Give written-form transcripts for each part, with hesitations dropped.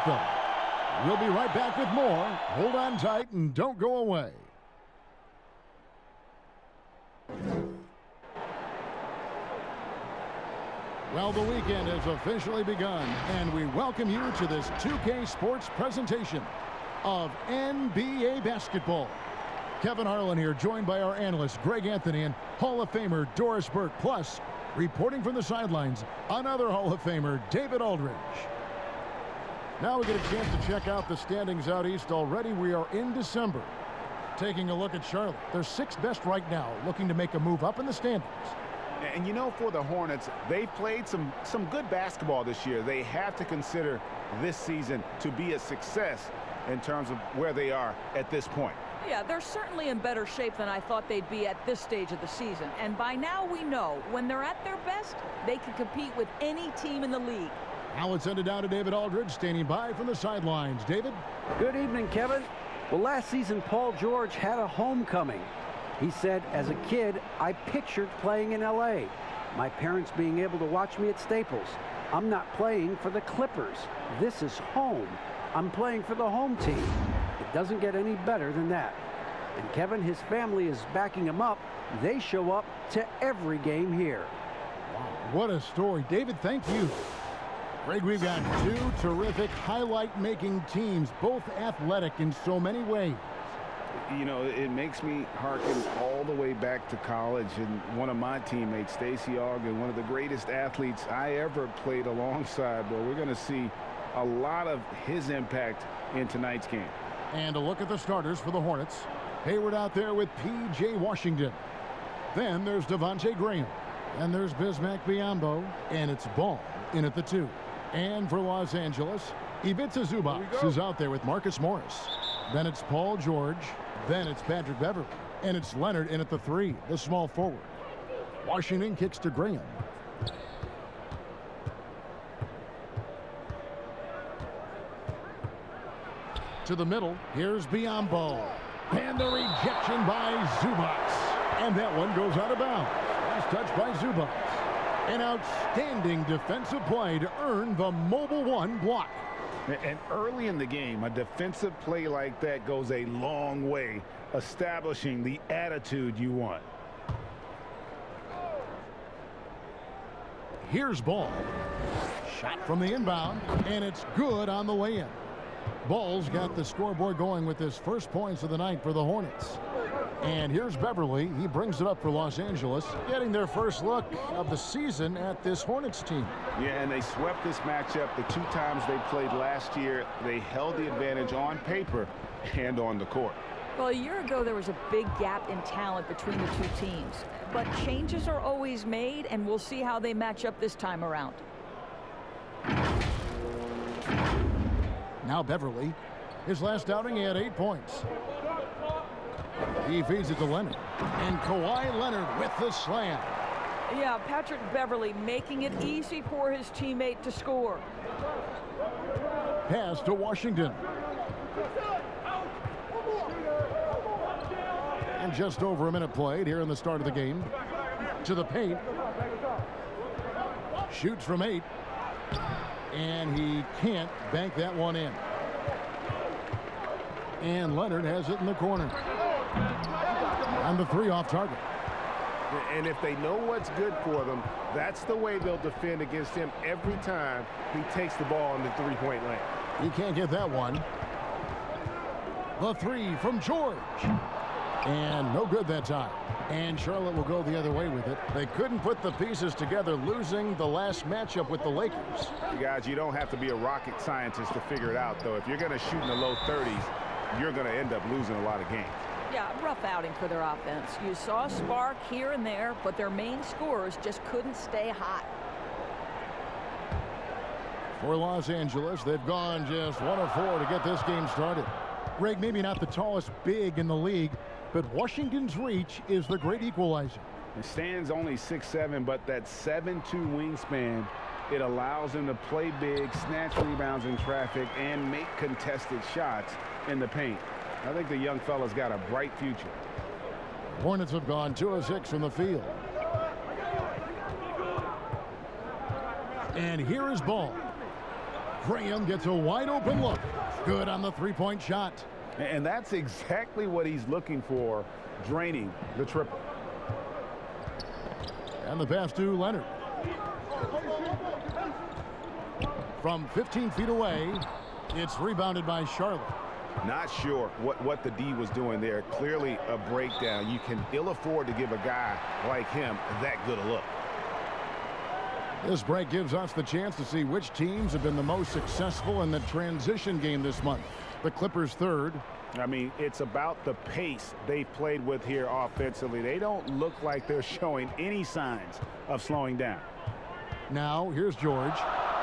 them. We'll be right back with more. Hold on tight and don't go away. Well, the weekend has officially begun, and we welcome you to this 2K Sports presentation of NBA basketball. Kevin Harlan here, joined by our analysts Greg Anthony and Hall of Famer Doris Burke. Plus, reporting from the sidelines, another Hall of Famer, David Aldridge. Now we get a chance to check out the standings out east. Already we are in December. Taking a look at Charlotte. They're sixth best right now, looking to make a move up in the standings. And you know, for the Hornets, they've played some good basketball this year. They have to consider this season to be a success in terms of where they are at this point. Yeah, they're certainly in better shape than I thought they'd be at this stage of the season. And by now we know when they're at their best, they can compete with any team in the league. Now let's send it down to David Aldridge, standing by from the sidelines. David? Good evening, Kevin. Well, last season, Paul George had a homecoming. He said, as a kid, I pictured playing in L.A., my parents being able to watch me at Staples. I'm not playing for the Clippers. This is home. I'm playing for the home team. It doesn't get any better than that. And Kevin, his family is backing him up. They show up to every game here. Wow, what a story. David, thank you. Greg, we've got two terrific highlight-making teams, both athletic in so many ways. You know, it makes me harken all the way back to college, and one of my teammates, Stacey Ogden, one of the greatest athletes I ever played alongside. Well, we're going to see a lot of his impact in tonight's game. And a look at the starters for the Hornets. Hayward out there with P.J. Washington. Then there's Devontae Graham. And there's Bismack Biyombo. And it's Ball in at the 2. And for Los Angeles, Ivica Zubac is out there with Marcus Morris. Then it's Paul George. Then it's Patrick Beverley. And it's Leonard in at the 3, the small forward. Washington kicks to Graham. To the middle, here's Biyombo. And the rejection by Zubac. And that one goes out of bounds. Last touch by Zubac. An outstanding defensive play to earn the Mobile One block. And early in the game, a defensive play like that goes a long way, establishing the attitude you want. Here's Ball. Shot from the inbound, and it's good on the way in. Ball's got the scoreboard going with his first points of the night for the Hornets. And here's Beverley. He brings it up for Los Angeles, getting their first look of the season at this Hornets team. Yeah, and they swept this matchup the 2 times they played last year. They held the advantage on paper and on the court. Well, a year ago, there was a big gap in talent between the two teams. But changes are always made, and we'll see how they match up this time around. Now Beverley. His last outing, he had 8 points. He feeds it to Leonard. And Kawhi Leonard with the slam. Yeah, Patrick Beverley making it easy for his teammate to score. Pass to Washington. And just over a minute played here in the start of the game. To the paint. Shoots from 8. And he can't bank that one in. And Leonard has it in the corner. And the 3 off target. And if they know what's good for them, that's the way they'll defend against him every time he takes the ball in the 3-point lane. He can't get that one. The 3 from George. And no good that time. And Charlotte will go the other way with it. They couldn't put the pieces together, losing the last matchup with the Lakers. Guys, you don't have to be a rocket scientist to figure it out, though. If you're going to shoot in the low 30s, you're going to end up losing a lot of games. Yeah, rough outing for their offense. You saw a spark here and there, but their main scorers just couldn't stay hot. For Los Angeles, they've gone just 1 of 4 to get this game started. Greg, maybe not the tallest big in the league, but Washington's reach is the great equalizer. It stands only 6'7", but that 7'2" wingspan, it allows him to play big, snatch rebounds in traffic, and make contested shots in the paint. I think the young fella's got a bright future. Hornets have gone 2 of 6 from the field. And here is Ball. Graham gets a wide open look. Good on the three-point shot. And that's exactly what he's looking for, draining the triple. And the pass to Leonard. From 15 feet away, it's rebounded by Charlotte. Not sure what the D was doing there. Clearly a breakdown. You can ill afford to give a guy like him that good a look. This break gives us the chance to see which teams have been the most successful in the transition game this month. The Clippers third. I mean, it's about the pace they've played with here offensively. They don't look like they're showing any signs of slowing down. Now, here's George,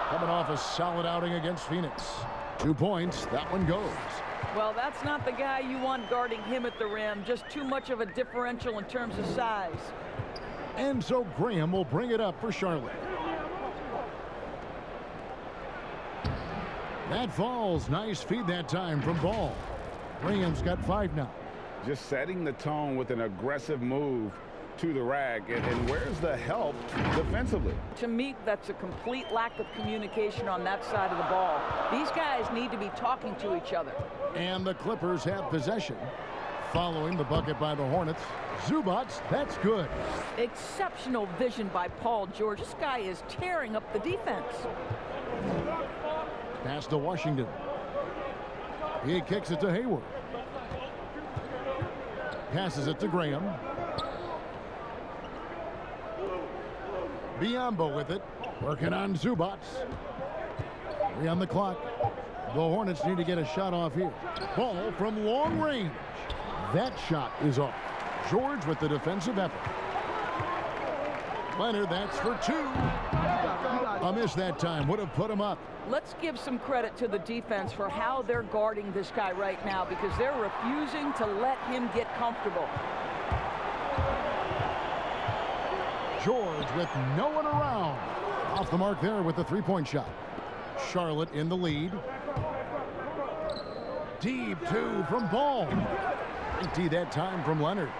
coming off a solid outing against Phoenix. 2 points, that one goes. Well, that's not the guy you want guarding him at the rim. Just too much of a differential in terms of size. And so Graham will bring it up for Charlotte. That falls. Nice feed that time from Ball. Graham's got 5 now. Just setting the tone with an aggressive move to the rack. And where's the help defensively? To me, that's a complete lack of communication on that side of the ball. These guys need to be talking to each other. And the Clippers have possession. Following the bucket by the Hornets. Zubac, that's good. Exceptional vision by Paul George. This guy is tearing up the defense. Pass to Washington. He kicks it to Hayward. Passes it to Graham. Biyombo with it. Working on Zubac. 3 on the clock. The Hornets need to get a shot off here. Ball from long range. That shot is off. George with the defensive effort. Leonard, that's for 2. A miss that time. Would have put him up. Let's give some credit to the defense for how they're guarding this guy right now, because they're refusing to let him get comfortable. George with no one around. Off the mark there with the three-point shot. Charlotte in the lead. Deep 2 from Ball. Empty that time from Leonard.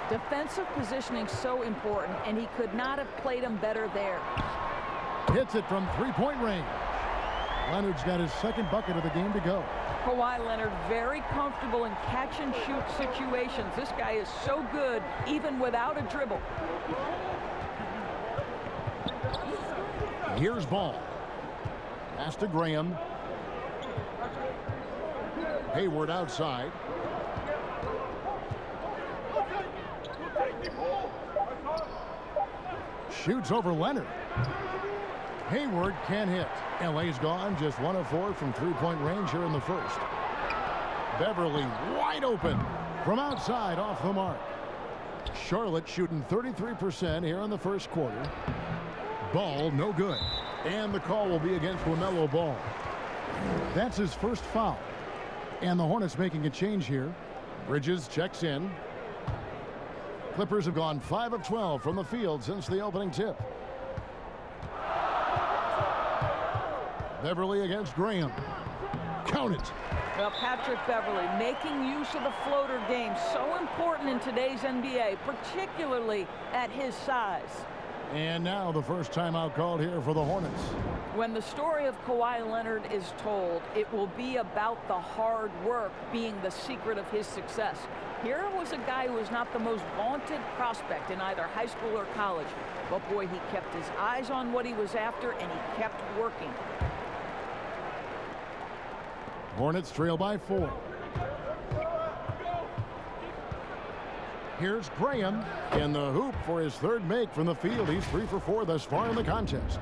Defensive positioning so important, and he could not have played him better there. Hits it from three-point range. Leonard's got his second bucket of the game to go. Kawhi Leonard very comfortable in catch-and-shoot situations. This guy is so good even without a dribble. Here's Ball. Pass to Graham. Hayward outside. Shoots over Leonard. Hayward can't hit. LA's gone just 1 of 4 from three-point range here in the first. Beverly wide open from outside off the mark. Charlotte shooting 33% here in the first quarter. Ball no good. And the call will be against LaMelo Ball. That's his first foul. And the Hornets making a change here. Bridges checks in. Clippers have gone 5 of 12 from the field since the opening tip. Beverly against Graham. Count it. Well, Patrick Beverly making use of the floater game. So important in today's NBA, particularly at his size. And now the first timeout called here for the Hornets. When the story of Kawhi Leonard is told, it will be about the hard work being the secret of his success. Here was a guy who was not the most vaunted prospect in either high school or college. But boy, he kept his eyes on what he was after, and he kept working. Hornets trail by 4. Here's Graham in the hoop for his third make from the field. He's 3 for 4 thus far in the contest.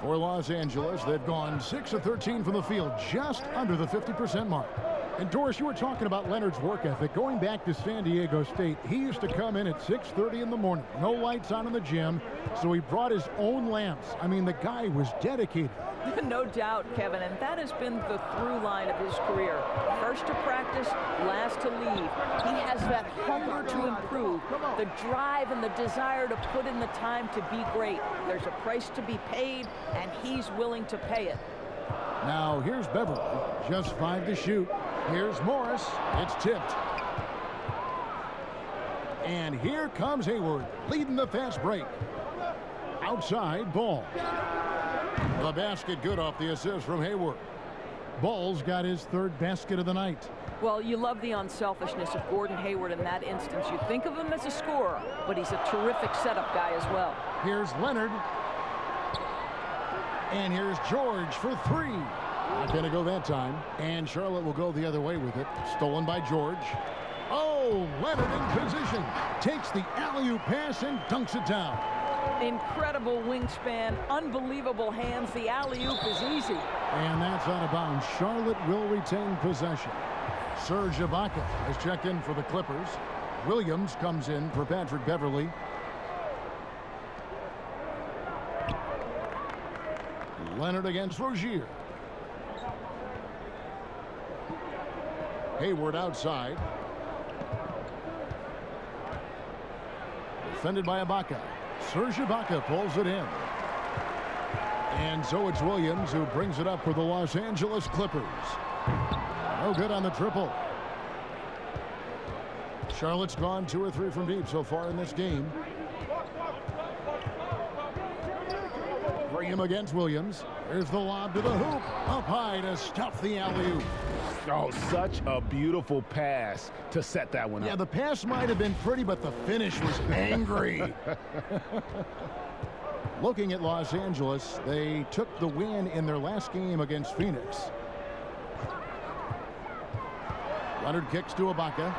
For Los Angeles, they've gone 6 of 13 from the field, just under the 50% mark. And Doris, you were talking about Leonard's work ethic. Going back to San Diego State, he used to come in at 6:30 in the morning. No lights on in the gym, so he brought his own lamps. I mean, the guy was dedicated. No doubt, Kevin, and that has been the through line of his career. First to practice, last to leave. He has that hunger to improve, the drive and the desire to put in the time to be great. There's a price to be paid, and he's willing to pay it. Now here's Beverly, just 5 to shoot. Here's Morris. It's tipped. And here comes Hayward, leading the fast break. Outside ball. The basket good off the assist from Hayward. Ball's got his third basket of the night. Well, you love the unselfishness of Gordon Hayward in that instance. You think of him as a scorer, but he's a terrific setup guy as well. Here's Leonard. And here's George for three. Not going to go that time. And Charlotte will go the other way with it. Stolen by George. Oh, Leonard in position. Takes the alley-oop pass and dunks it down. Incredible wingspan, unbelievable hands. The alley-oop is easy. And that's out of bounds. Charlotte will retain possession. Serge Ibaka has checked in for the Clippers. Williams comes in for Patrick Beverly. Leonard against Rozier. Hayward outside. Defended by Ibaka. Serge Ibaka pulls it in. And so it's Williams who brings it up for the Los Angeles Clippers. No good on the triple. Charlotte's gone 2 or 3 from deep so far in this game. Graham against Williams. There's the lob to the hoop. Up high to stuff the alley-oop. Oh, such a beautiful pass to set that one up. Yeah, the pass might have been pretty, but the finish was angry. Looking at Los Angeles, they took the win in their last game against Phoenix. Leonard kicks to Ibaka.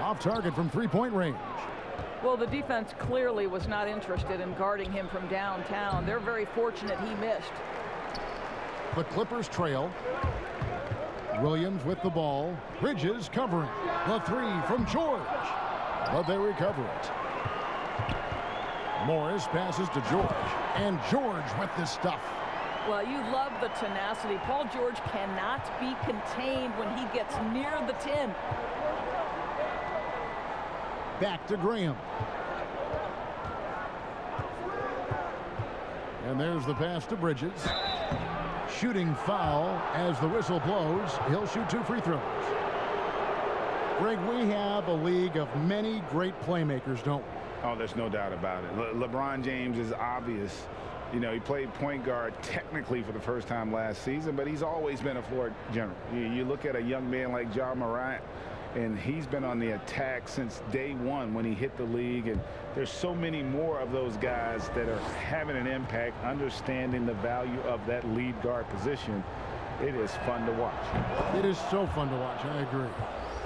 Off target from three-point range. Well, the defense clearly was not interested in guarding him from downtown. They're very fortunate he missed. The Clippers trail. Williams with the ball. Bridges covering. The three from George. But they recover it. Morris passes to George. And George with this stuff. Well, you love the tenacity. Paul George cannot be contained when he gets near the 10. Back to Graham. And there's the pass to Bridges. Shooting foul as the whistle blows. He'll shoot 2 free throws. Greg, we have a league of many great playmakers, don't we? Oh, there's no doubt about it. LeBron James is obvious. You know, he played point guard technically for the first time last season, but he's always been a floor general. You look at a young man like Ja Morant, and he's been on the attack since day one when he hit the league. And there's so many more of those guys that are having an impact, understanding the value of that lead guard position. It is fun to watch. It is so fun to watch. I agree.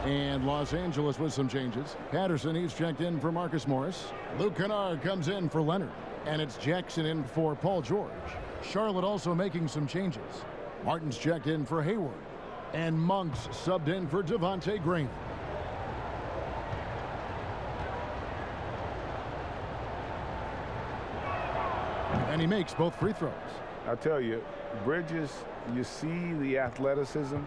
And Los Angeles with some changes. Patterson, he's checked in for Marcus Morris. Luke Kennard comes in for Leonard. And it's Jackson in for Paul George. Charlotte also making some changes. Martin's checked in for Hayward. And Monk's subbed in for Devontae Graham. And he makes both free throws. I'll tell you, Bridges, you see the athleticism,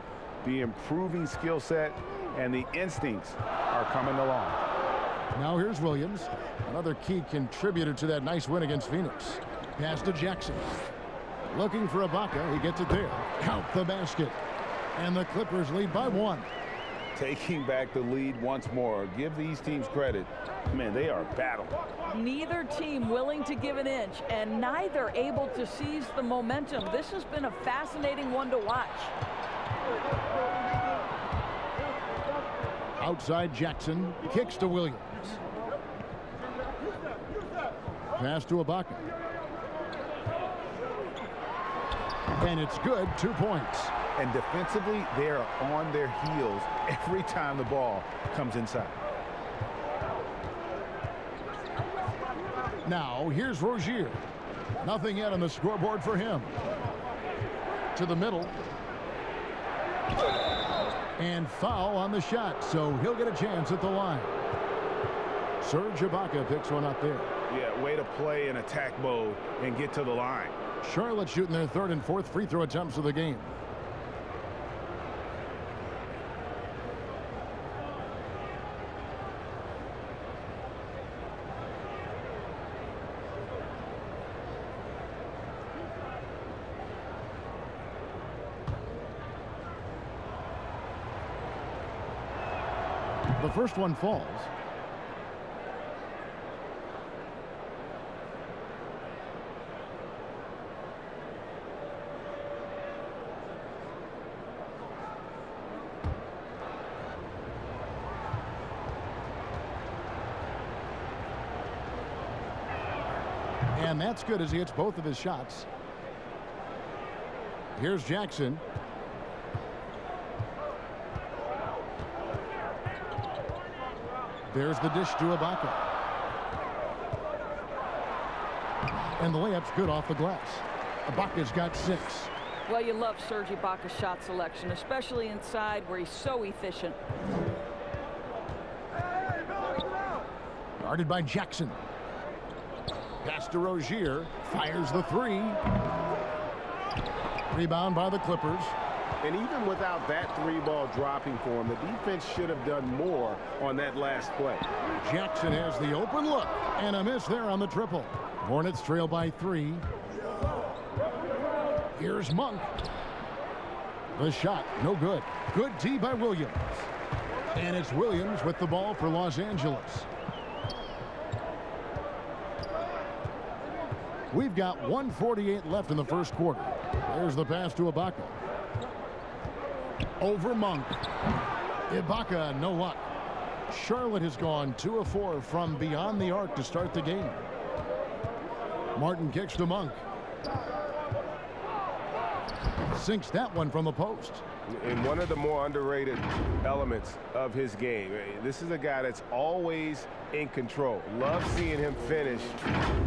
the improving skill set, and the instincts are coming along. Now here's Williams, another key contributor to that nice win against Phoenix. Pass to Jackson. Looking for Ibaka. He gets it there. Count the basket. And the Clippers lead by 1. Taking back the lead once more. Give these teams credit. Man, they are battling. Neither team willing to give an inch, and neither able to seize the momentum. This has been a fascinating one to watch. Outside Jackson. Kicks to Williams. Pass to Ibaka. And it's good. 2 points. And defensively, they are on their heels every time the ball comes inside. Now, here's Rozier. Nothing yet on the scoreboard for him. To the middle. And foul on the shot, so he'll get a chance at the line. Serge Ibaka picks one up there. Yeah, way to play in attack mode and get to the line. Charlotte shooting their 3rd and 4th free throw attempts of the game. The first one falls. And that's good as he hits both of his shots. Here's Jackson. There's the dish to Ibaka. And the layup's good off the glass. Ibaka's got 6. Well, you love Serge Ibaka's shot selection, especially inside where he's so efficient. Guarded by Jackson. Pass to Rozier. Fires the 3. Rebound by the Clippers. And even without that 3-ball dropping for him, the defense should have done more on that last play. Jackson has the open look. And a miss there on the triple. Hornets trail by 3. Here's Monk. The shot, no good. Good D by Williams. And it's Williams with the ball for Los Angeles. We've got 1:48 left in the first quarter. There's the pass to Ibaka. Over Monk. Ibaka, no luck. Charlotte has gone 2 of 4 from beyond the arc to start the game. Martin kicks to Monk. Sinks that one from the post. And one of the more underrated elements of his game. This is a guy that's always in control. Love seeing him finish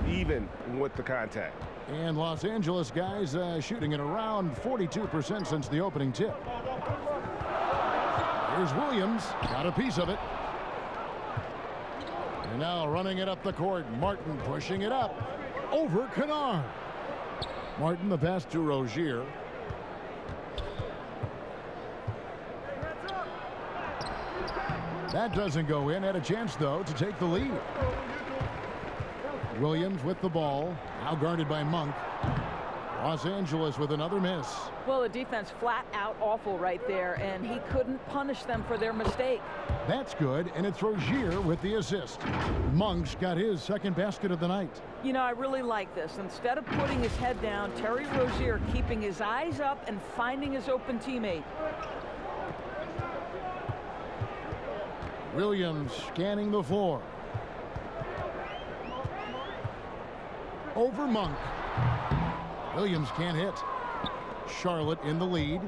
even with the contact. And Los Angeles guys shooting at around 42% since the opening tip. Here's Williams. Got a piece of it. And now running it up the court. Martin pushing it up. Over Kennard. Martin the pass to Rozier. That doesn't go in. Had a chance, though, to take the lead. Williams with the ball. Now guarded by Monk. Los Angeles with another miss. Well, the defense flat out awful right there, and he couldn't punish them for their mistake. That's good, and it's Rozier with the assist. Monk's got his second basket of the night. You know, I really like this. Instead of putting his head down, Terry Rozier keeping his eyes up and finding his open teammate. Williams scanning the floor. Over Monk. Williams can't hit. Charlotte in the lead.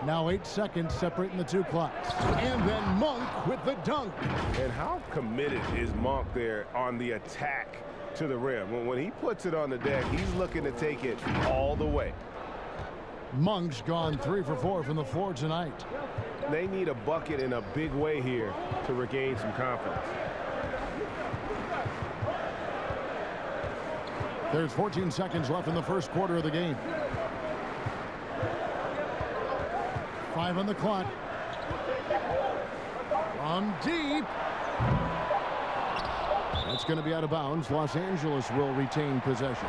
Now 8 seconds separating the 2 clocks. And then Monk with the dunk. And how committed is Monk there on the attack to the rim? When he puts it on the deck, he's looking to take it all the way. Monk's gone 3 for 4 from the floor tonight. They need a bucket in a big way here to regain some confidence. There's 14 seconds left in the first quarter of the game. 5 on the clock. From deep. That's going to be out of bounds. Los Angeles will retain possession.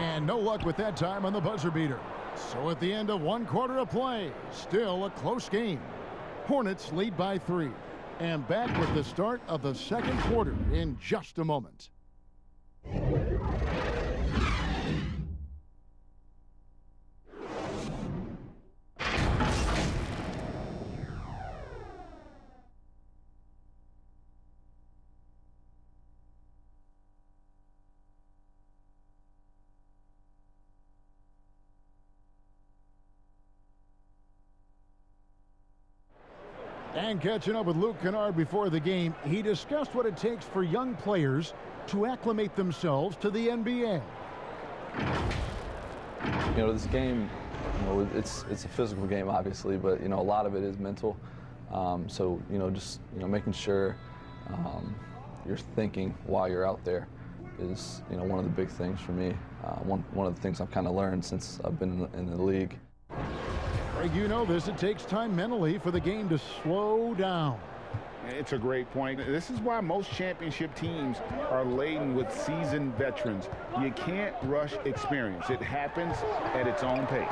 And no luck with that time on the buzzer beater. So at the end of 1 quarter of play, still a close game. Hornets lead by 3. And back with the start of the second quarter in just a moment. And catching up with Luke Kennard before the game, he discussed what it takes for young players to acclimate themselves to the NBA. You know, this game, it's a physical game, obviously, but, a lot of it is mental. So, just, making sure you're thinking while you're out there is, one of the big things for me. One of the things I've kind of learned since I've been in the league. Greg, you know this. It takes time mentally for the game to slow down. It's a great point. This is why most championship teams are laden with seasoned veterans. You can't rush experience. It happens at its own pace.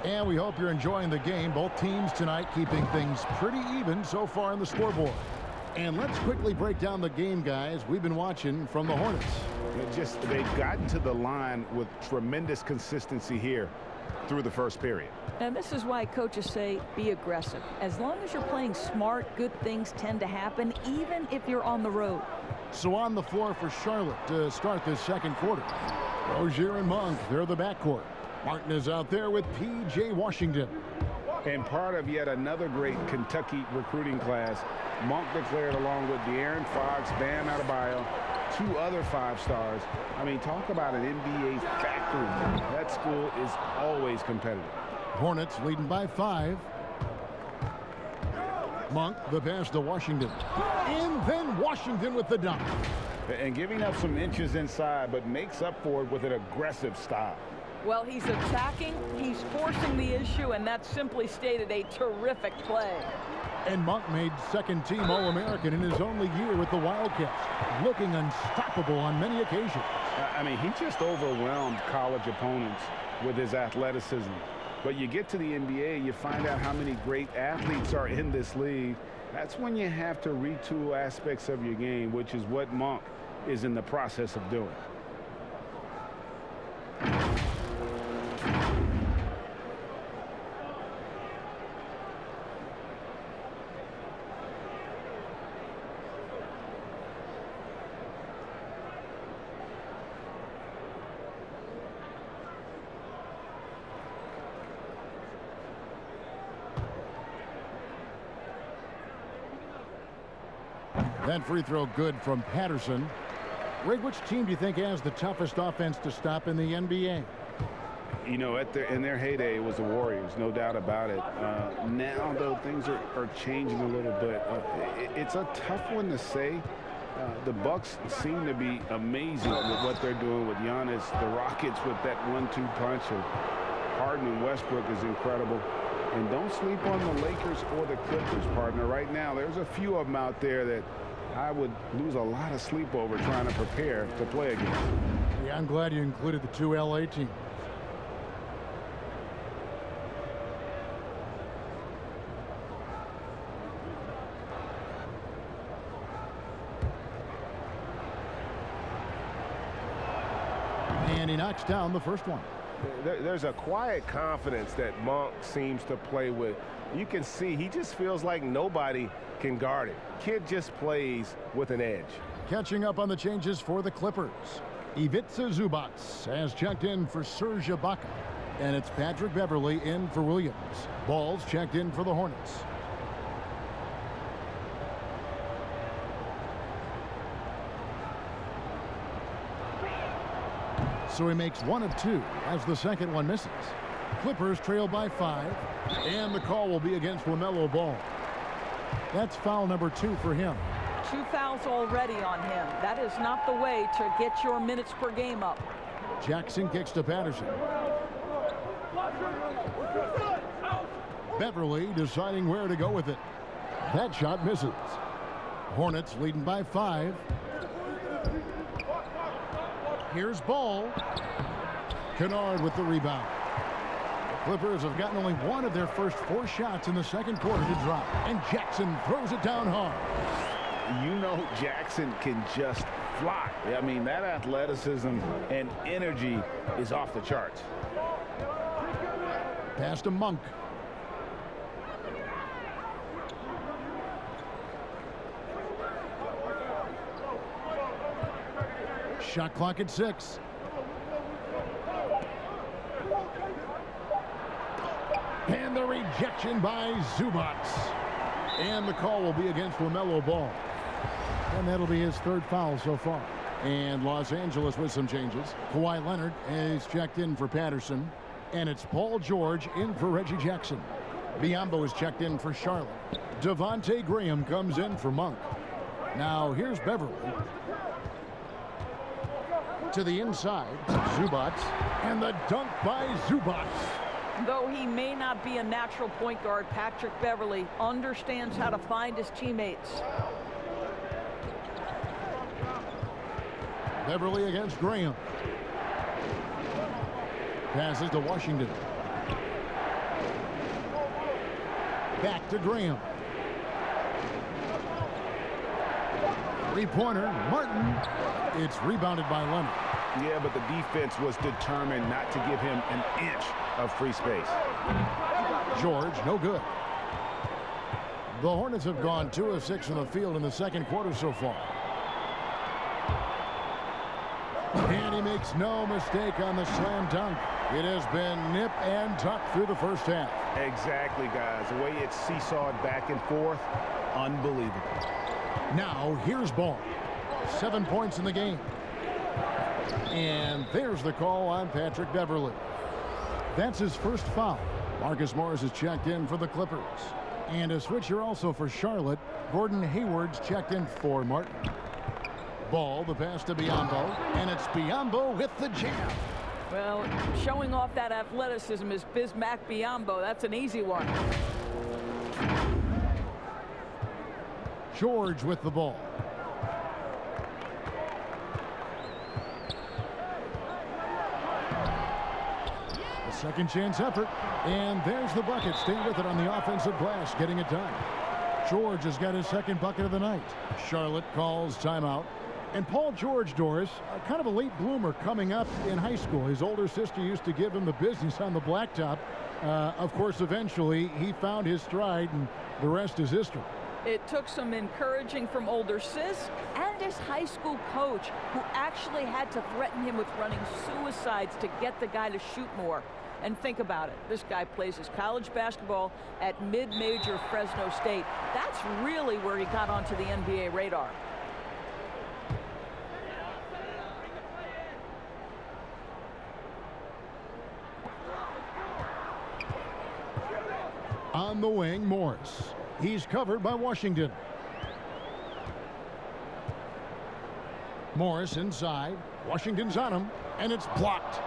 And we hope you're enjoying the game. Both teams tonight keeping things pretty even so far on the scoreboard. And let's quickly break down the game, guys. We've been watching from the Hornets. They've gotten to the line with tremendous consistency here through the first period. And this is why coaches say be aggressive. As long as you're playing smart, good things tend to happen, even if you're on the road. So on the floor for Charlotte to start this second quarter. Rozier and Monk, they're the backcourt. Martin is out there with P.J. Washington. And part of yet another great Kentucky recruiting class, Monk declared along with De'Aaron Fox, Bam Adebayo, 2 other 5-stars. I mean, talk about an NBA factory. That school is always competitive. Hornets leading by 5. Monk, the pass to Washington. And then Washington with the dunk. And giving up some inches inside, but makes up for it with an aggressive style. Well, he's attacking, he's forcing the issue, and that's simply stated a terrific play. And Monk made second-team All-American in his only year with the Wildcats, looking unstoppable on many occasions. I mean, he just overwhelmed college opponents with his athleticism. But you get to the NBA, you find out how many great athletes are in this league. That's when you have to retool aspects of your game, which is what Monk is in the process of doing. That free throw good from Patterson. Rig, which team do you think has the toughest offense to stop in the NBA? You know, in their heyday, it was the Warriors, no doubt about it. Now, though, things are changing a little bit. It's a tough one to say. The Bucks seem to be amazing with what they're doing with Giannis. The Rockets with that 1-2 punch of Harden and Westbrook is incredible. And don't sleep on the Lakers or the Clippers, partner. Right now, there's a few of them out there that I would lose a lot of sleep over trying to prepare to play against. Yeah, I'm glad you included the 2 LA teams. And he knocks down the first one. There's a quiet confidence that Monk seems to play with. You can see he just feels like nobody can guard him. Kid just plays with an edge. Catching up on the changes for the Clippers. Ivica Zubac has checked in for Serge Ibaka. And it's Patrick Beverley in for Williams. Ball's checked in for the Hornets. So he makes 1 of 2 as the second one misses. Clippers trail by 5. And the call will be against LaMelo Ball. That's foul number 2 for him. 2 fouls already on him. That is not the way to get your minutes per game up. Jackson kicks to Patterson. Beverley deciding where to go with it. That shot misses. Hornets leading by 5. Here's Ball. Kennard with the rebound. Clippers have gotten only 1 of their first 4 shots in the second quarter to drop. And Jackson throws it down hard. You know Jackson can just fly. I mean, that athleticism and energy is off the charts. Pass to Monk. Shot clock at 6. And the rejection by Zubac. And the call will be against LaMelo Ball. And that'll be his 3rd foul so far. And Los Angeles with some changes. Kawhi Leonard is checked in for Patterson. And it's Paul George in for Reggie Jackson. Biyombo is checked in for Charlotte. Devontae Graham comes in for Monk. Now here's Beverley. To the inside, Zubats, and the dunk by Zubats. Though he may not be a natural point guard, Patrick Beverley understands how to find his teammates. Beverley against Graham. Passes to Washington. Back to Graham. Three-pointer, Martin. It's rebounded by Leonard. Yeah, but the defense was determined not to give him an inch of free space. George, no good. The Hornets have gone 2 of 6 from the field in the second quarter so far. And he makes no mistake on the slam dunk. It has been nip and tuck through the first half. Exactly, guys. The way it's seesawed back and forth, unbelievable. Now, here's Ball. 7 points in the game. And there's the call on Patrick Beverley. That's his first foul. Marcus Morris is checked in for the Clippers. And a switcher also for Charlotte. Gordon Hayward's checked in for Martin. Ball, the pass to Biyombo. And it's Biyombo with the jam. Well, showing off that athleticism is Bismack Biyombo. That's an easy one. George with the ball. A second chance effort. And there's the bucket. Staying with it on the offensive glass, getting it done. George has got his second bucket of the night. Charlotte calls timeout. And Paul George, Doris, kind of a late bloomer coming up in high school. His older sister used to give him the business on the blacktop. Of course, eventually, he found his stride, and the rest is history. It took some encouraging from older sis and his high school coach, who actually had to threaten him with running suicides to get the guy to shoot more. And think about it. This guy plays his college basketball at mid-major Fresno State. That's really where he got onto the NBA radar. On the wing, Morris. He's covered by Washington. Morris inside. Washington's on him, and it's blocked.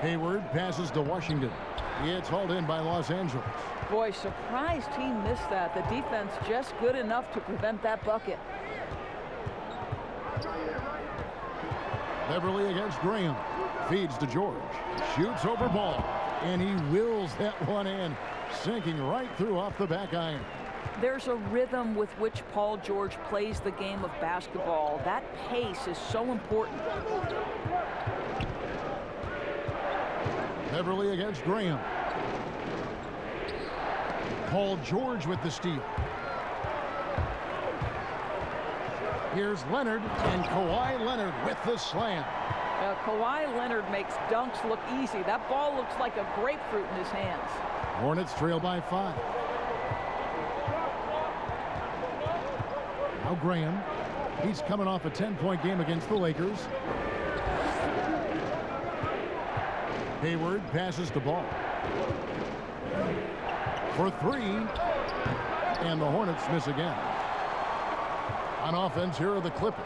Hayward passes to Washington. It's hauled in by Los Angeles. Boy, surprised he missed that. The defense just good enough to prevent that bucket. Beverley against Graham. Feeds to George. Shoots over Ball. And he wills that one in. Sinking right through off the back iron. There's a rhythm with which Paul George plays the game of basketball. That pace is so important. Beverley against Graham. Paul George with the steal. Here's Leonard, and Kawhi Leonard with the slam. Kawhi Leonard makes dunks look easy. That ball looks like a grapefruit in his hands. Hornets trail by 5. Now Graham. He's coming off a 10-point game against the Lakers. Hayward passes the ball. For 3. And the Hornets miss again. On offense, here are the Clippers.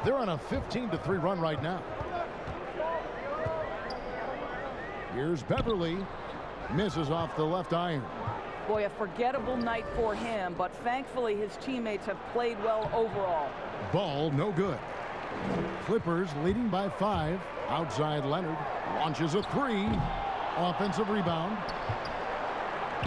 They're on a 15-3 run right now. Here's Beverley. Misses off the left iron. Boy, a forgettable night for him, but thankfully his teammates have played well overall. Ball, no good. Clippers leading by 5. Outside Leonard. Launches a 3. Offensive rebound.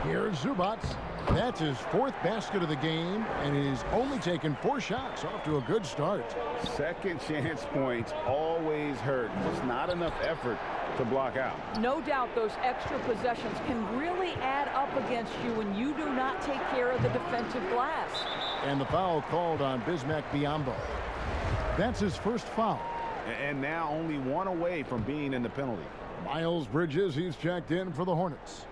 Here's Zubats. That's his 4th basket of the game, and he's only taken 4 shots. Off to a good start. Second chance points always hurt. It's not enough effort to block out. No doubt those extra possessions can really add up against you when you do not take care of the defensive glass. And the foul called on Bismack Biyombo. That's his first foul. And now only 1 away from being in the penalty. Miles Bridges, he's checked in for the Hornets.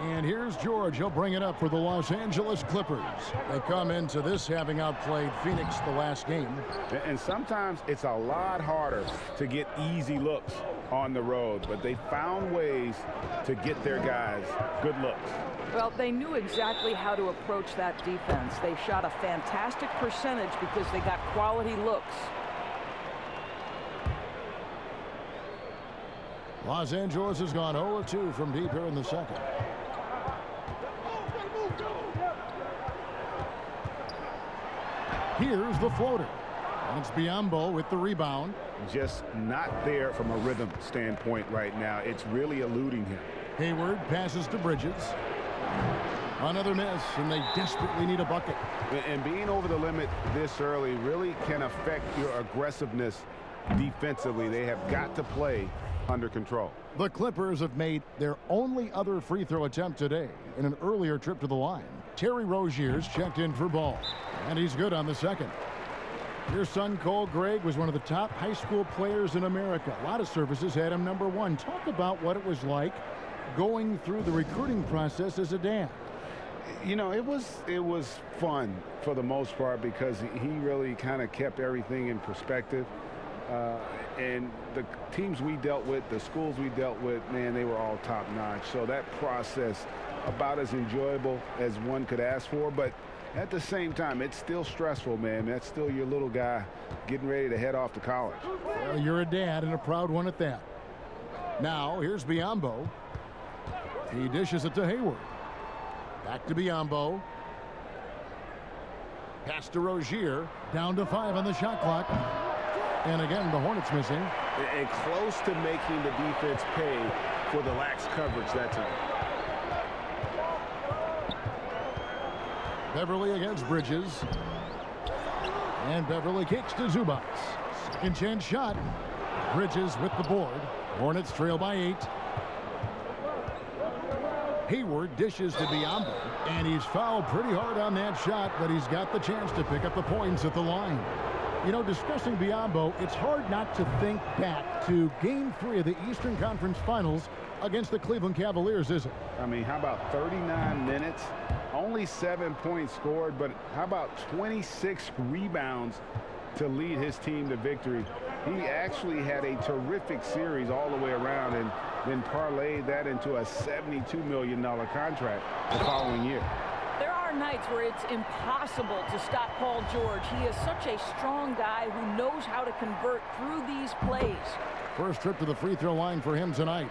And here's George. He'll bring it up for the Los Angeles Clippers. They come into this having outplayed Phoenix the last game. And sometimes it's a lot harder to get easy looks on the road, but they found ways to get their guys good looks. Well, they knew exactly how to approach that defense. They shot a fantastic percentage because they got quality looks. Los Angeles has gone 0-2 from deep here in the second. Here's the floater. And it's Biyombo with the rebound. Just not there from a rhythm standpoint right now. It's really eluding him. Hayward passes to Bridges. Another miss, and they desperately need a bucket. And being over the limit this early really can affect your aggressiveness defensively. They have got to play under control. The Clippers have made their only other free throw attempt today in an earlier trip to the line. Terry Rozier's checked in for ball, and he's good on the second. Your son Cole Gregg was one of the top high school players in America. A lot of services had him #1. Talk about what it was like going through the recruiting process as a dad. You know, it was fun for the most part because he really kind of kept everything in perspective. And the teams we dealt with, the schools we dealt with, man, they were all top-notch. So that process, about as enjoyable as one could ask for. But at the same time, it's still stressful, man. That's still your little guy getting ready to head off to college. Well, you're a dad, and a proud one at that. Now, here's Biyombo. He dishes it to Hayward. Back to Biyombo. Pass to Rozier. Down to 5 on the shot clock. And again, the Hornets missing. And close to making the defense pay for the lax coverage that time. Beverly against Bridges. And Beverly kicks to Zubac. Second chance shot. Bridges with the board. Hornets trail by 8. Hayward dishes to Biyombo. And he's fouled pretty hard on that shot, but he's got the chance to pick up the points at the line. You know, discussing Biyombo, it's hard not to think back to Game 3 of the Eastern Conference Finals against the Cleveland Cavaliers, is it? I mean, how about 39 minutes? Only 7 points scored, but how about 26 rebounds to lead his team to victory? He actually had a terrific series all the way around and then parlayed that into a $72 million contract the following year. There are nights where it's impossible to stop Paul George. He is such a strong guy who knows how to convert through these plays. First trip to the free throw line for him tonight.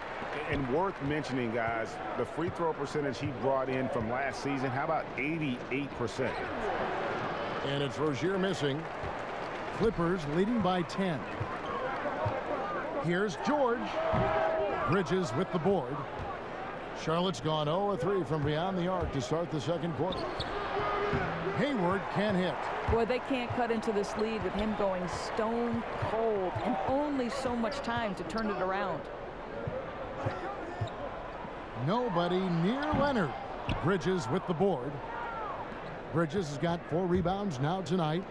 And worth mentioning, guys, the free throw percentage he brought in from last season, how about 88%? And it's Rozier missing. Clippers leading by 10. Here's George. Bridges with the board. Charlotte's gone 0-3 from beyond the arc to start the second quarter. Hayward can't hit. Boy, they can't cut into this lead with him going stone cold and only so much time to turn it around. Nobody near Leonard. Bridges with the board. Bridges has got 4 rebounds now tonight.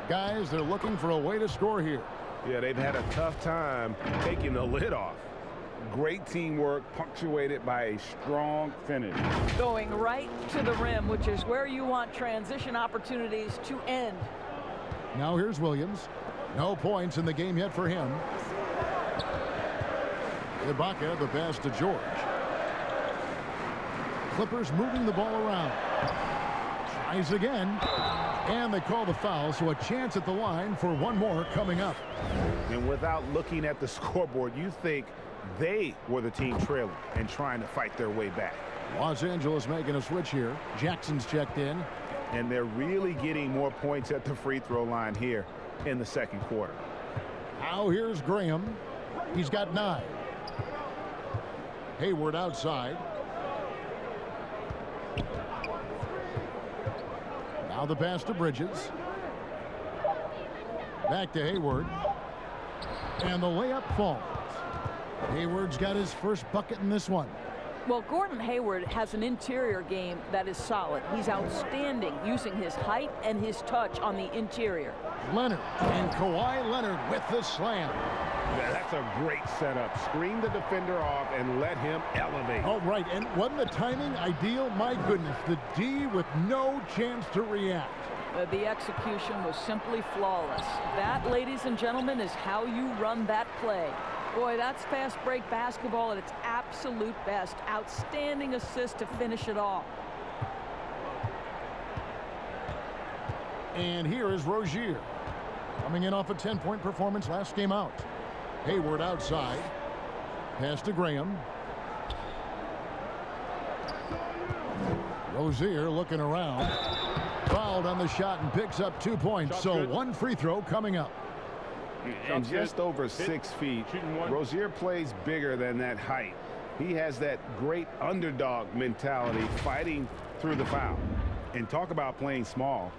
Guys, they're looking for a way to score here. Yeah, they've had a tough time taking the lid off. Great teamwork, punctuated by a strong finish. Going right to the rim, which is where you want transition opportunities to end. Now here's Williams. No points in the game yet for him. Ibaka, the pass to George. Clippers moving the ball around. Tries again. And they call the foul, so a chance at the line for one more coming up. And without looking at the scoreboard, you think they were the team trailing and trying to fight their way back. Los Angeles making a switch here. Jackson's checked in. And they're really getting more points at the free throw line here in the second quarter. Now here's Graham. He's got 9. Hayward outside. Now the pass to Bridges. Back to Hayward. And the layup falls. Hayward's got his first bucket in this one. Well, Gordon Hayward has an interior game that is solid. He's outstanding using his height and his touch on the interior. Leonard and Kawhi Leonard with the slam. That's a great setup. Screen the defender off and let him elevate. Oh, right. And wasn't the timing ideal? My goodness, the D with no chance to react. The execution was simply flawless. That, ladies and gentlemen, is how you run that play. Boy, that's fast break basketball at its absolute best. Outstanding assist to finish it off. And here is Rozier, coming in off a 10-point performance last game out. Hayward outside. Pass to Graham. Rozier looking around. Fouled on the shot and picks up 2 points. So one free throw coming up. And just over 6 feet, Rozier plays bigger than that height. He has that great underdog mentality, fighting through the foul. And talk about playing small.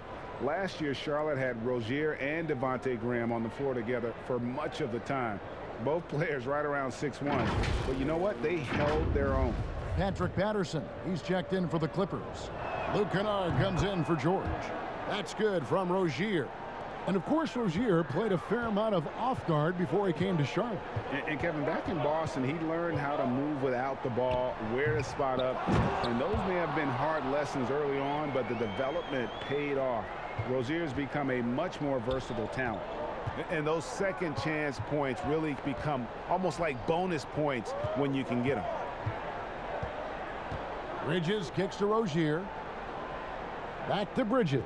Last year, Charlotte had Rozier and Devontae Graham on the floor together for much of the time. Both players right around 6'1". But you know what? They held their own. Patrick Patterson, he's checked in for the Clippers. Luke Kennard comes in for George. That's good from Rozier. And, of course, Rozier played a fair amount of off guard before he came to Charlotte. And Kevin, back in Boston, he learned how to move without the ball, where to spot up. And those may have been hard lessons early on, but the development paid off. Rozier's become a much more versatile talent. And those second chance points really become almost like bonus points when you can get them. Bridges kicks to Rozier. Back to Bridges.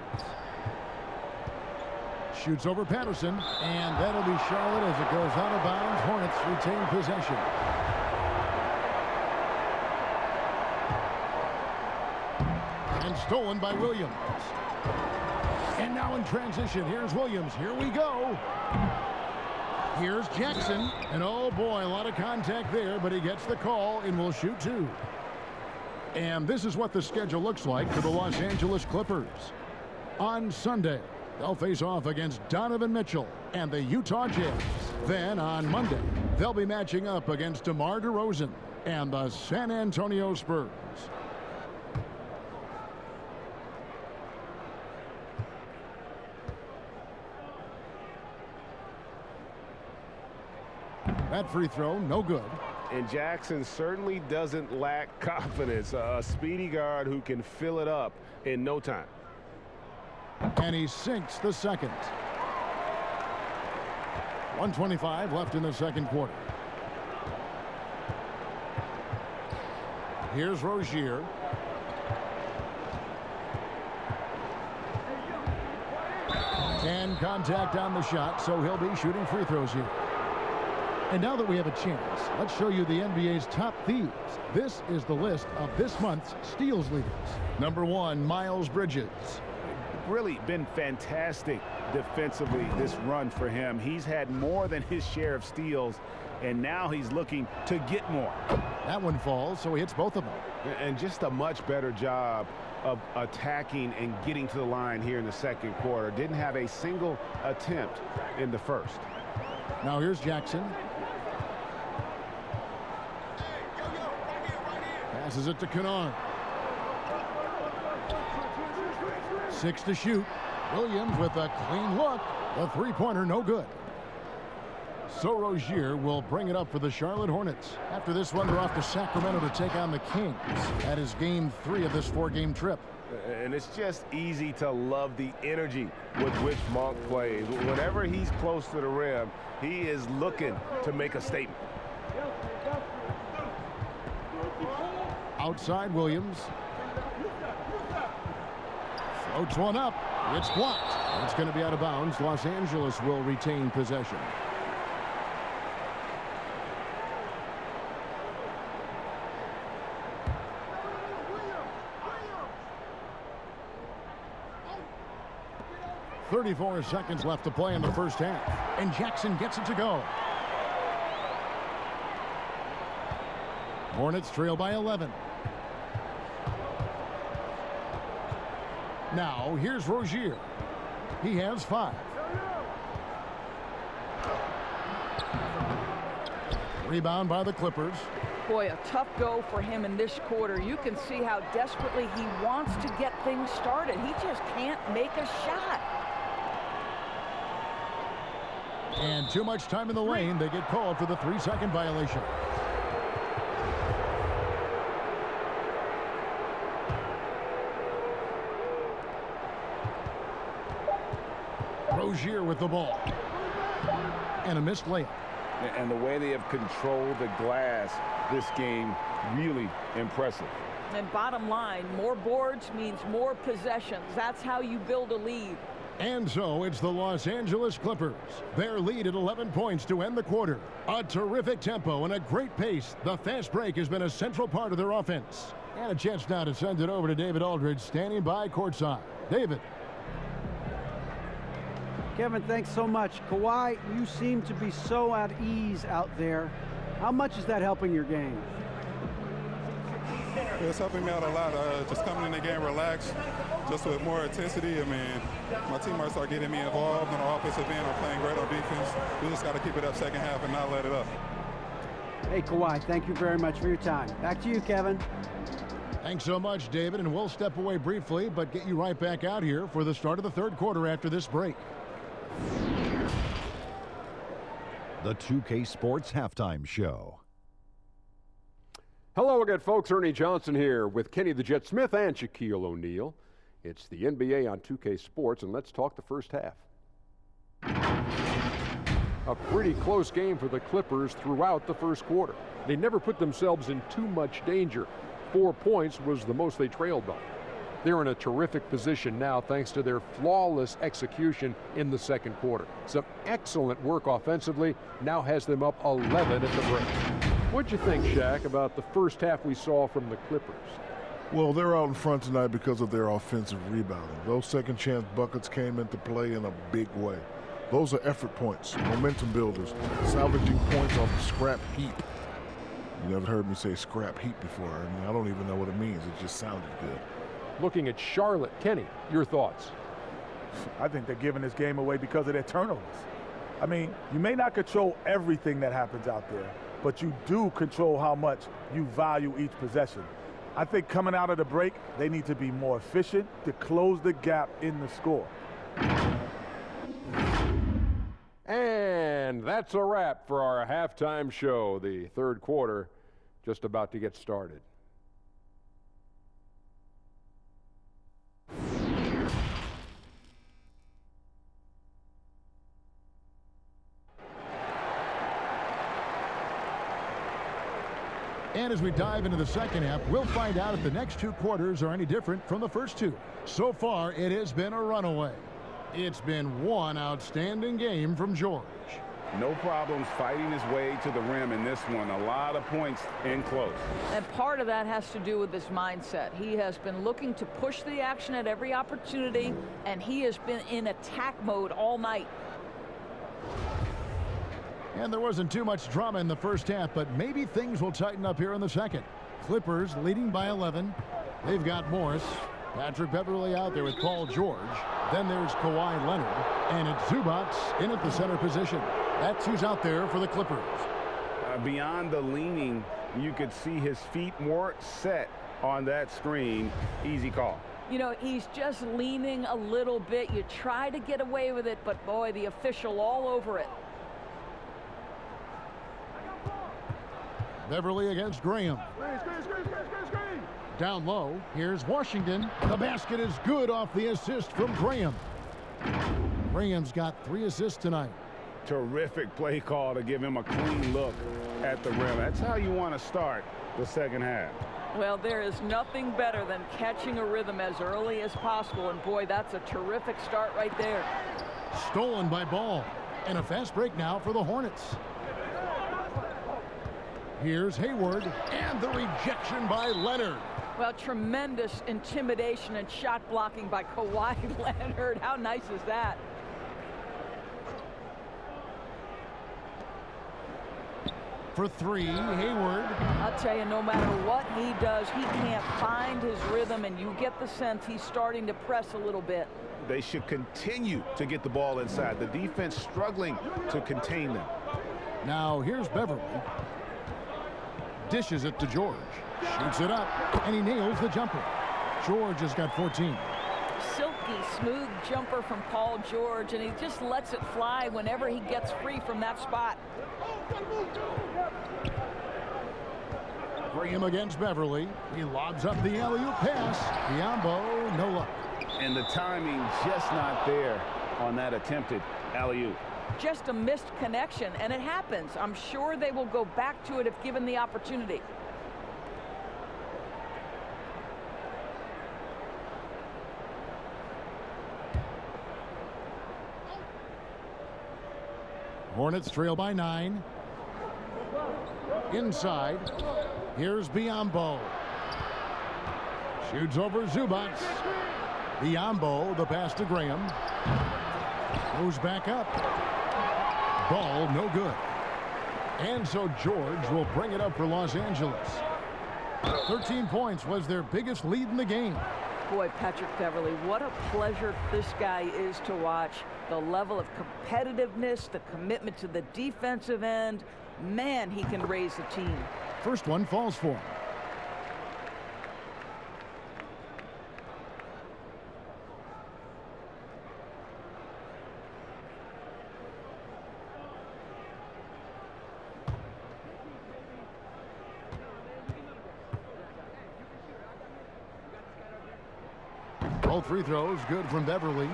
Shoots over Patterson, and that'll be Charlotte as it goes out of bounds. Hornets retain possession. And stolen by Williams. And now in transition, here's Williams. Here we go. Here's Jackson. And oh boy, a lot of contact there, but he gets the call and will shoot 2. And this is what the schedule looks like for the Los Angeles Clippers. On Sunday, they'll face off against Donovan Mitchell and the Utah Jazz. Then on Monday, they'll be matching up against DeMar DeRozan and the San Antonio Spurs. That free throw, no good. And Jackson certainly doesn't lack confidence. A speedy guard who can fill it up in no time. And he sinks the second. 1:25 left in the second quarter. Here's Rozier. And contact on the shot, so he'll be shooting free throws here. And now that we have a chance, let's show you the NBA's top thieves. This is the list of this month's steals leaders. Number 1, Miles Bridges. Really been fantastic defensively this run for him. He's had more than his share of steals, and now he's looking to get more. That one falls, so he hits both of them. And just a much better job of attacking and getting to the line here in the second quarter. Didn't have a single attempt in the first. Now here's Jackson. Passes it to Kennard. 6 to shoot. Williams with a clean look. The three-pointer no good. So Rozier will bring it up for the Charlotte Hornets. After this one, they're off to Sacramento to take on the Kings. That is game 3 of this 4-game trip. And it's just easy to love the energy with which Monk plays. Whenever he's close to the rim, he is looking to make a statement. Outside Williams. Floats one up. It's blocked. It's going to be out of bounds. Los Angeles will retain possession. .34 seconds left to play in the first half. And Jackson gets it to go. Hornets trail by 11. Now, here's Rozier. He has 5. Rebound by the Clippers. Boy, a tough go for him in this quarter. You can see how desperately he wants to get things started. He just can't make a shot. And too much time in the lane. They get called for the 3-second violation. Rozier with the ball. And a missed layup. And the way they have controlled the glass this game, really impressive. And bottom line, more boards means more possessions. That's how you build a lead. And so it's the Los Angeles Clippers. Their lead at 11 points to end the quarter. A terrific tempo and a great pace. The fast break has been a central part of their offense. And a chance now to send it over to David Aldridge, standing by courtside. David. Kevin, thanks so much. Kawhi, you seem to be so at ease out there. How much is that helping your game? It's helping me out a lot. Just coming in the game relaxed, just with more intensity. I mean, my teammates are getting me involved on the offensive end. I'm playing great on defense. We just got to keep it up second half and not let it up. Hey, Kawhi, thank you very much for your time. Back to you, Kevin. Thanks so much, David, and we'll step away briefly, but get you right back out here for the start of the third quarter after this break. The 2K Sports Halftime Show. Hello again, folks. Ernie Johnson here with Kenny the Jet Smith and Shaquille O'Neal. It's the NBA on 2K Sports, and let's talk the first half. A pretty close game for the Clippers throughout the first quarter. They never put themselves in too much danger. 4 points was the most they trailed by. They're in a terrific position now thanks to their flawless execution in the second quarter. Some excellent work offensively now has them up 11 at the break. What'd you think, Shaq, about the first half we saw from the Clippers? Well, they're out in front tonight because of their offensive rebounding. Those second chance buckets came into play in a big way. Those are effort points, momentum builders, salvaging points off the scrap heap. You never heard me say scrap heap before. I mean, I don't even know what it means. It just sounded good. Looking at Charlotte, Kenny, your thoughts? I think they're giving this game away because of their turnovers. I mean, you may not control everything that happens out there, but you do control how much you value each possession. I think coming out of the break, they need to be more efficient to close the gap in the score. And that's a wrap for our halftime show. The third quarter just about to get started. And as we dive into the second half, we'll find out if the next two quarters are any different from the first two. So far, it has been a runaway. It's been one outstanding game from George. No problems fighting his way to the rim in this one. A lot of points in close. And part of that has to do with his mindset. He has been looking to push the action at every opportunity, and he has been in attack mode all night. And there wasn't too much drama in the first half, but maybe things will tighten up here in the second. Clippers leading by 11. They've got Morris, Patrick Beverley out there with Paul George. Then there's Kawhi Leonard, and it's Zubac in at the center position. That's who's out there for the Clippers. Beyond the leaning, you could see his feet more set on that screen. Easy call. You know, he's just leaning a little bit. You try to get away with it, but boy, the official all over it. Beverley against Graham. Screen. Down low, here's Washington. The basket is good off the assist from Graham. Graham's got 3 assists tonight. Terrific play call to give him a clean look at the rim. That's how you want to start the second half. Well, there is nothing better than catching a rhythm as early as possible, and boy, that's a terrific start right there. Stolen by Ball, and a fast break now for the Hornets. Here's Hayward, and the rejection by Leonard. Well, tremendous intimidation and shot blocking by Kawhi Leonard. How nice is that? For 3, Hayward. I'll tell you, no matter what he does, he can't find his rhythm, and you get the sense he's starting to press a little bit. They should continue to get the ball inside. The defense struggling to contain them. Now here's Beverley. Dishes it to George. Shoots it up, and he nails the jumper. George has got 14. Silk Sneaky, smooth jumper from Paul George, and he just lets it fly whenever he gets free from that spot. Graham against Beverly. He lobs up the alley-oop pass. Biombo, no luck. And the timing just not there on that attempted alley-oop. Just a missed connection, and it happens. I'm sure they will go back to it if given the opportunity. Hornets trail by 9. Inside. Here's Biombo. Shoots over Zubac. Biombo, the pass to Graham. Goes back up. Ball no good. And so George will bring it up for Los Angeles. 13 points was their biggest lead in the game. Boy, Patrick Beverly, what a pleasure this guy is to watch. The level of competitiveness, the commitment to the defensive end. Man, he can raise the team. First one falls for him. All free throws good from Beverly.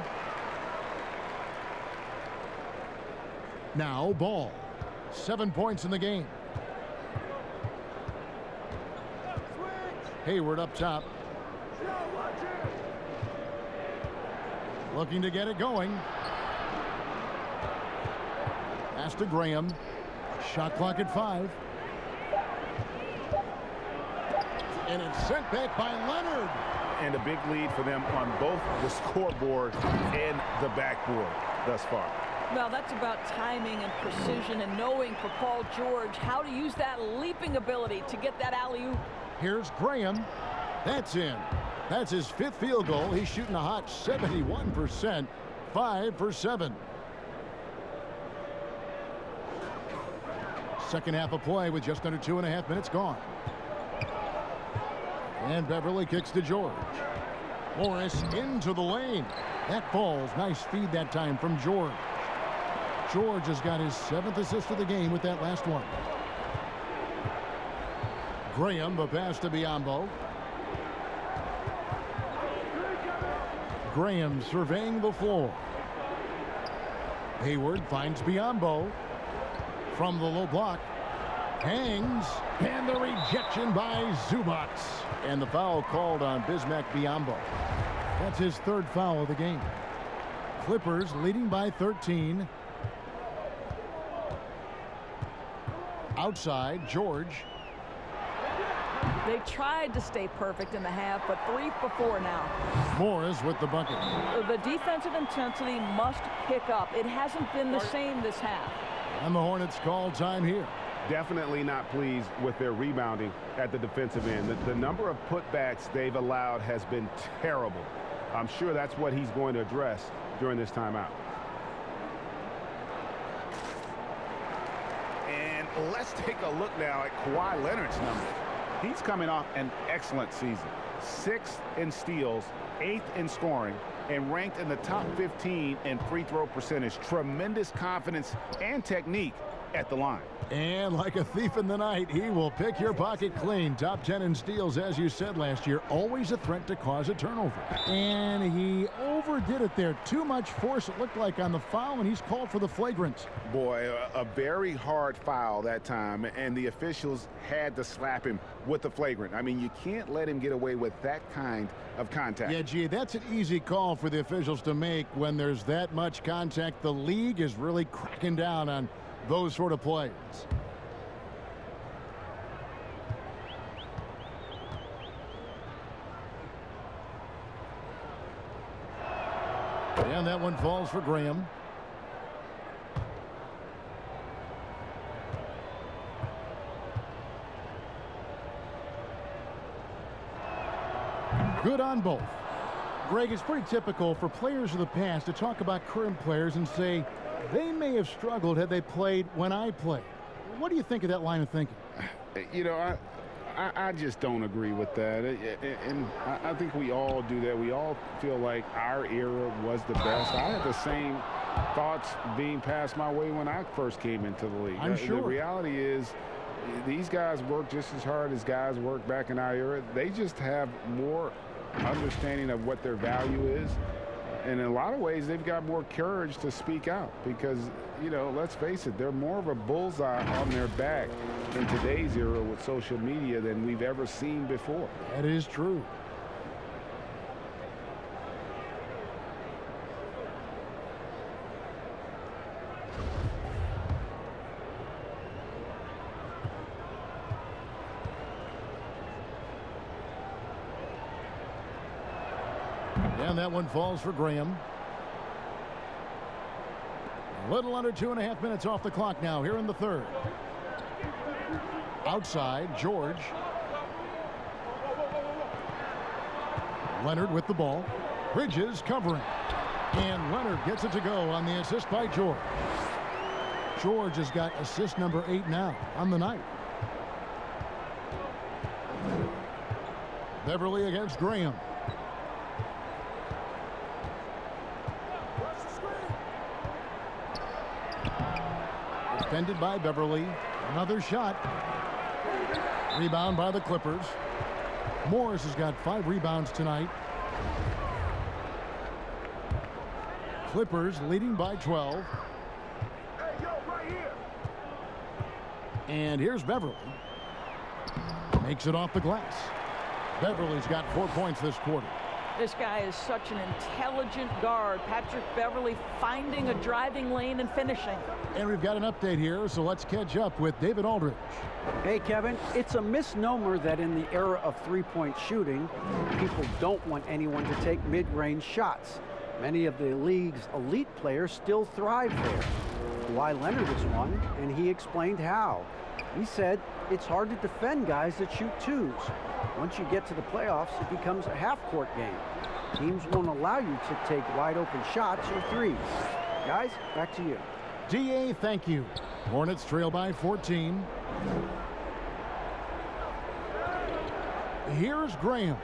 Now Ball. 7 points in the game. Hayward up top. Looking to get it going. Pass to Graham. Shot clock at 5. And it's sent back by Leonard. And a big lead for them on both the scoreboard and the backboard thus far. Well, that's about timing and precision and knowing for Paul George how to use that leaping ability to get that alley-oop. Here's Graham. That's in. That's his 5th field goal. He's shooting a hot 71%. 5 for 7. Second half of play with just under 2.5 minutes gone. And Beverly kicks to George. Morris into the lane. That falls. Nice feed that time from George. George has got his 7th assist of the game with that last one. Graham, the pass to Biombo. Graham surveying the floor. Hayward finds Biombo. From the low block. Hangs. And the rejection by Zubac. And the foul called on Bismack Biombo. That's his 3rd foul of the game. Clippers leading by 13. Outside, George. They tried to stay perfect in the half, but 3 for 4 now. Morris with the bucket. The defensive intensity must pick up. It hasn't been the same this half. And the Hornets call time here. Definitely not pleased with their rebounding at the defensive end. The number of putbacks they've allowed has been terrible. I'm sure that's what he's going to address during this timeout. And let's take a look now at Kawhi Leonard's numbers. He's coming off an excellent season. 6th in steals, 8th in scoring, and ranked in the top 15 in free throw percentage. Tremendous confidence and technique at the line. And like a thief in the night, he will pick your pocket clean. Top 10 in steals, as you said last year. Always a threat to cause a turnover. And he overdid it there. Too much force, it looked like, on the foul, and he's called for the flagrant. Boy, a very hard foul that time, and the officials had to slap him with the flagrant. I mean, you can't let him get away with that kind of contact. Yeah, gee, that's an easy call for the officials to make when there's that much contact. The league is really cracking down on those sort of plays. And that one falls for Graham. Good on both. Greg, it's pretty typical for players of the past to talk about current players and say they may have struggled had they played when I played. What do you think of that line of thinking? You know, I just don't agree with that. And I think we all do that. We all feel like our era was the best. I had the same thoughts being passed my way when I first came into the league. I'm sure. The reality is these guys work just as hard as guys work back in our era. They just have more understanding of what their value is. And in a lot of ways, they've got more courage to speak out because, you know, let's face it, they're more of a bullseye on their back in today's era with social media than we've ever seen before. That is true. And that one falls for Graham. A little under 2.5 minutes off the clock now here in the third. Outside, George. Leonard with the ball. Bridges covering. And Leonard gets it to go on the assist by George. George has got assist number 8 now on the night. Beverly against Graham. Defended by Beverly. Another shot. Rebound by the Clippers. Morris has got 5 rebounds tonight. Clippers leading by 12. And here's Beverly. Makes it off the glass. Beverly's got 4 points this quarter. This guy is such an intelligent guard. Patrick Beverly finding a driving lane and finishing. And we've got an update here, so let's catch up with David Aldridge. Hey, Kevin, it's a misnomer that in the era of three-point shooting, people don't want anyone to take mid-range shots. Many of the league's elite players still thrive there. Kawhi Leonard is one, and he explained how. He said it's hard to defend guys that shoot twos. Once you get to the playoffs, it becomes a half-court game. Teams won't allow you to take wide-open shots or threes. Guys, back to you. DA, thank you. Hornets trail by 14. Here's Graham.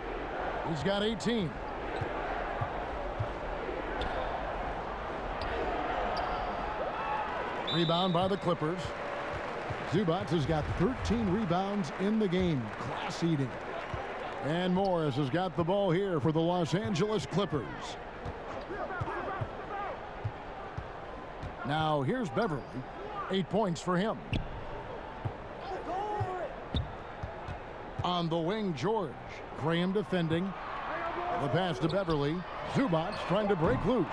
He's got 18. Rebound by the Clippers. Zubac has got 13 rebounds in the game. Class eating. And Morris has got the ball here for the Los Angeles Clippers. Now here's Beverly. 8 points for him. On the wing, George. Graham defending. The pass to Beverly. Zubac trying to break loose.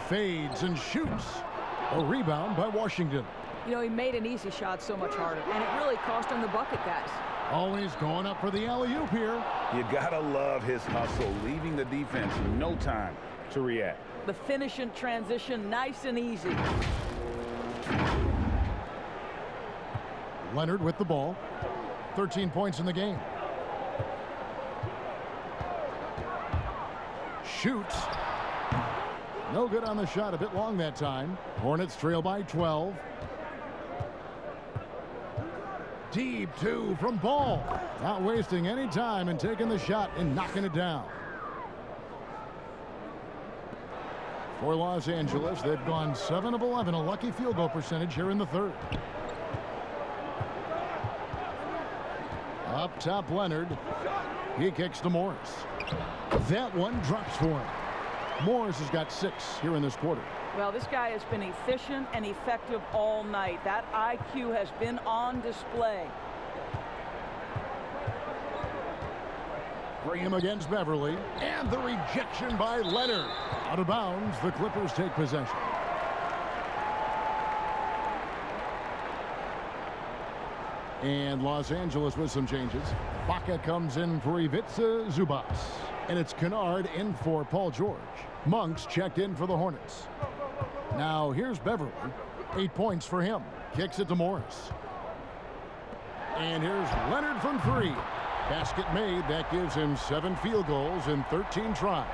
Fades and shoots. A rebound by Washington. You know, he made an easy shot so much harder, and it really cost him the bucket, guys. Always going up for the alley-oop here. You gotta love his hustle, leaving the defense no time to react. The finish in transition, nice and easy. Leonard with the ball. 13 points in the game. Shoots. No good on the shot, a bit long that time. Hornets trail by 12. Deep 2 from Ball. Not wasting any time and taking the shot and knocking it down. For Los Angeles, they've gone 7 of 11, a lucky field goal percentage here in the third. Up top, Leonard. He kicks to Morris. That one drops for him. Morris has got 6 here in this quarter. Well, this guy has been efficient and effective all night. That IQ has been on display. Graham against Beverly. And the rejection by Leonard. Out of bounds, the Clippers take possession. And Los Angeles with some changes. Baca comes in for Ivica Zubac. And it's Kennard in for Paul George. Monks checked in for the Hornets. Now here's Beverly. 8 points for him. Kicks it to Morris. And here's Leonard from 3. Basket made. That gives him 7 field goals in 13 tries.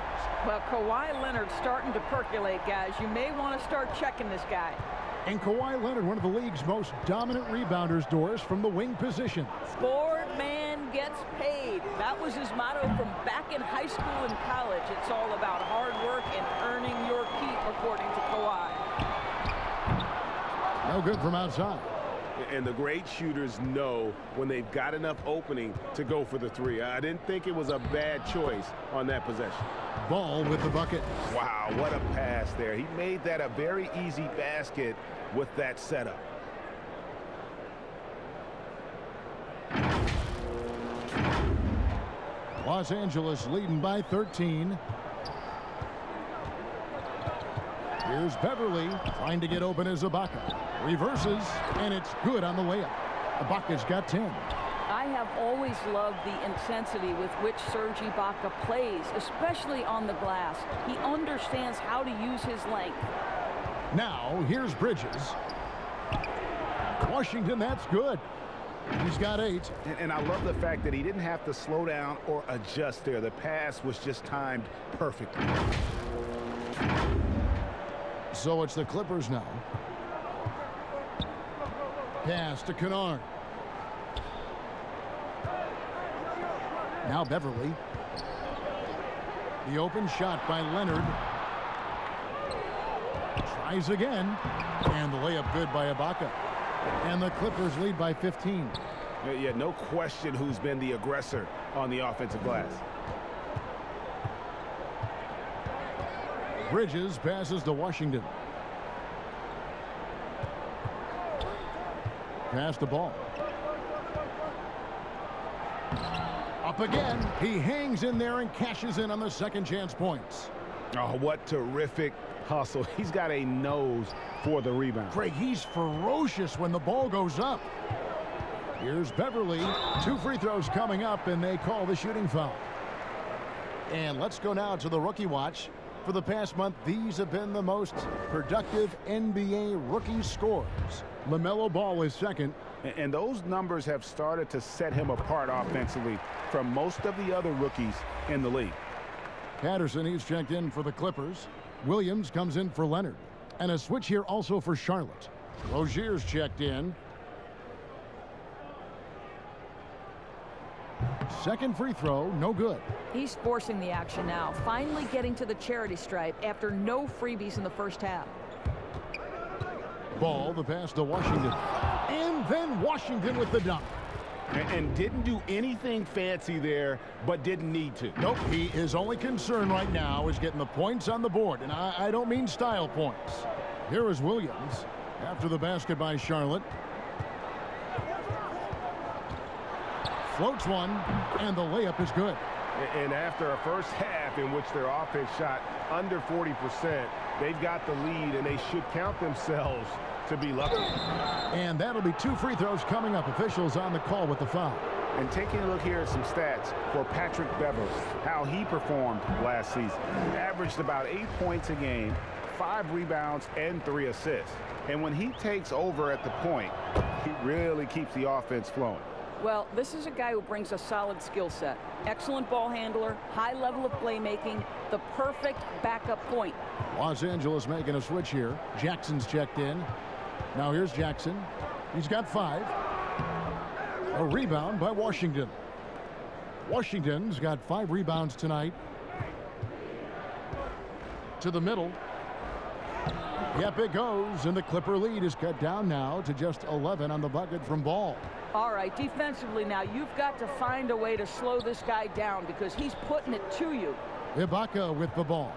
Well, Kawhi Leonard starting to percolate, guys. You may want to start checking this guy. And Kawhi Leonard, one of the league's most dominant rebounders, Doris, from the wing position. Scored man gets paid. That was his motto from back in high school and college. It's all about hard work and earning your keep, according to Kawhi. No good from outside. And the great shooters know when they've got enough opening to go for the three. I didn't think it was a bad choice on that possession. Ball with the bucket. Wow, what a pass there. He made that a very easy basket with that setup. Los Angeles leading by 13. Here's Beverly trying to get open as Ibaka. Reverses, and it's good on the layup. Ibaka's got 10. I have always loved the intensity with which Serge Ibaka plays, especially on the glass. He understands how to use his length. Now, here's Bridges. Washington, that's good. He's got 8. And I love the fact that he didn't have to slow down or adjust there. The pass was just timed perfectly. So it's the Clippers now. Pass to Kennard. Now Beverly. The open shot by Leonard. Tries again. And the layup good by Ibaka. And the Clippers lead by 15. Yeah, no question who's been the aggressor on the offensive glass. Bridges passes to Washington. Pass the ball. Up again. He hangs in there and cashes in on the second chance points. Oh, what terrific hustle. He's got a nose for the rebound. Craig, he's ferocious when the ball goes up. Here's Beverly. 2 free throws coming up, and they call the shooting foul. And let's go now to the rookie watch. For the past month, these have been the most productive NBA rookie scores. LaMelo Ball is second. And those numbers have started to set him apart offensively from most of the other rookies in the league. Patterson, he's checked in for the Clippers. Williams comes in for Leonard. And a switch here also for Charlotte. Rozier's checked in. Second free throw, no good. He's forcing the action now, finally getting to the charity stripe after no freebies in the first half. Ball, the pass to Washington. And then Washington with the dunk. And didn't do anything fancy there, but didn't need to. Nope, his only concern right now is getting the points on the board. And I don't mean style points. Here is Williams after the basket by Charlotte. Floats one, and the layup is good. And after a first half in which their offense shot under 40%, they've got the lead, and they should count themselves to be lucky. And that'll be 2 free throws coming up. Officials on the call with the foul. And taking a look here at some stats for Patrick Beverly, how he performed last season. Averaged about 8 points a game, 5 rebounds, and 3 assists. And when he takes over at the point, he really keeps the offense flowing. Well, this is a guy who brings a solid skill set. Excellent ball handler, high level of playmaking, the perfect backup point. Los Angeles making a switch here. Jackson's checked in. Now here's Jackson. He's got 5. A rebound by Washington. Washington's got 5 rebounds tonight. To the middle. Yep, it goes, and the Clipper lead is cut down now to just 11 on the bucket from Ball. All right, defensively now, you've got to find a way to slow this guy down because he's putting it to you. Ibaka with the ball.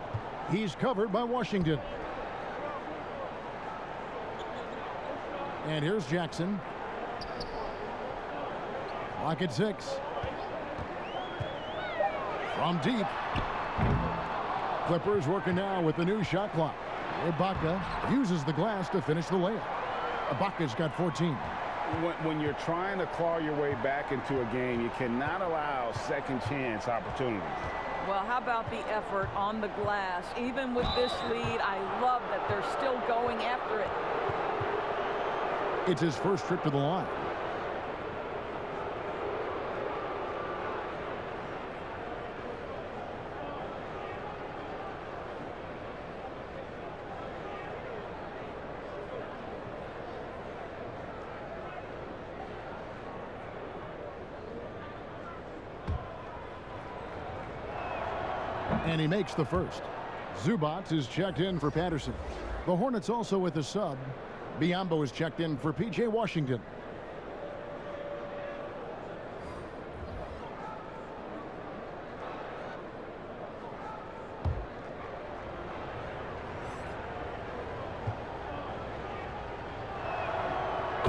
He's covered by Washington. And here's Jackson. Clock at 6. From deep. Clippers working now with the new shot clock. Ibaka uses the glass to finish the layup. Ibaka's got 14. When you're trying to claw your way back into a game, you cannot allow second chance opportunities. Well, how about the effort on the glass? Even with this lead, I love that they're still going after it. It's his first trip to the line. And he makes the first. Zubats is checked in for Patterson. The Hornets also with a sub. Biombo is checked in for P.J. Washington.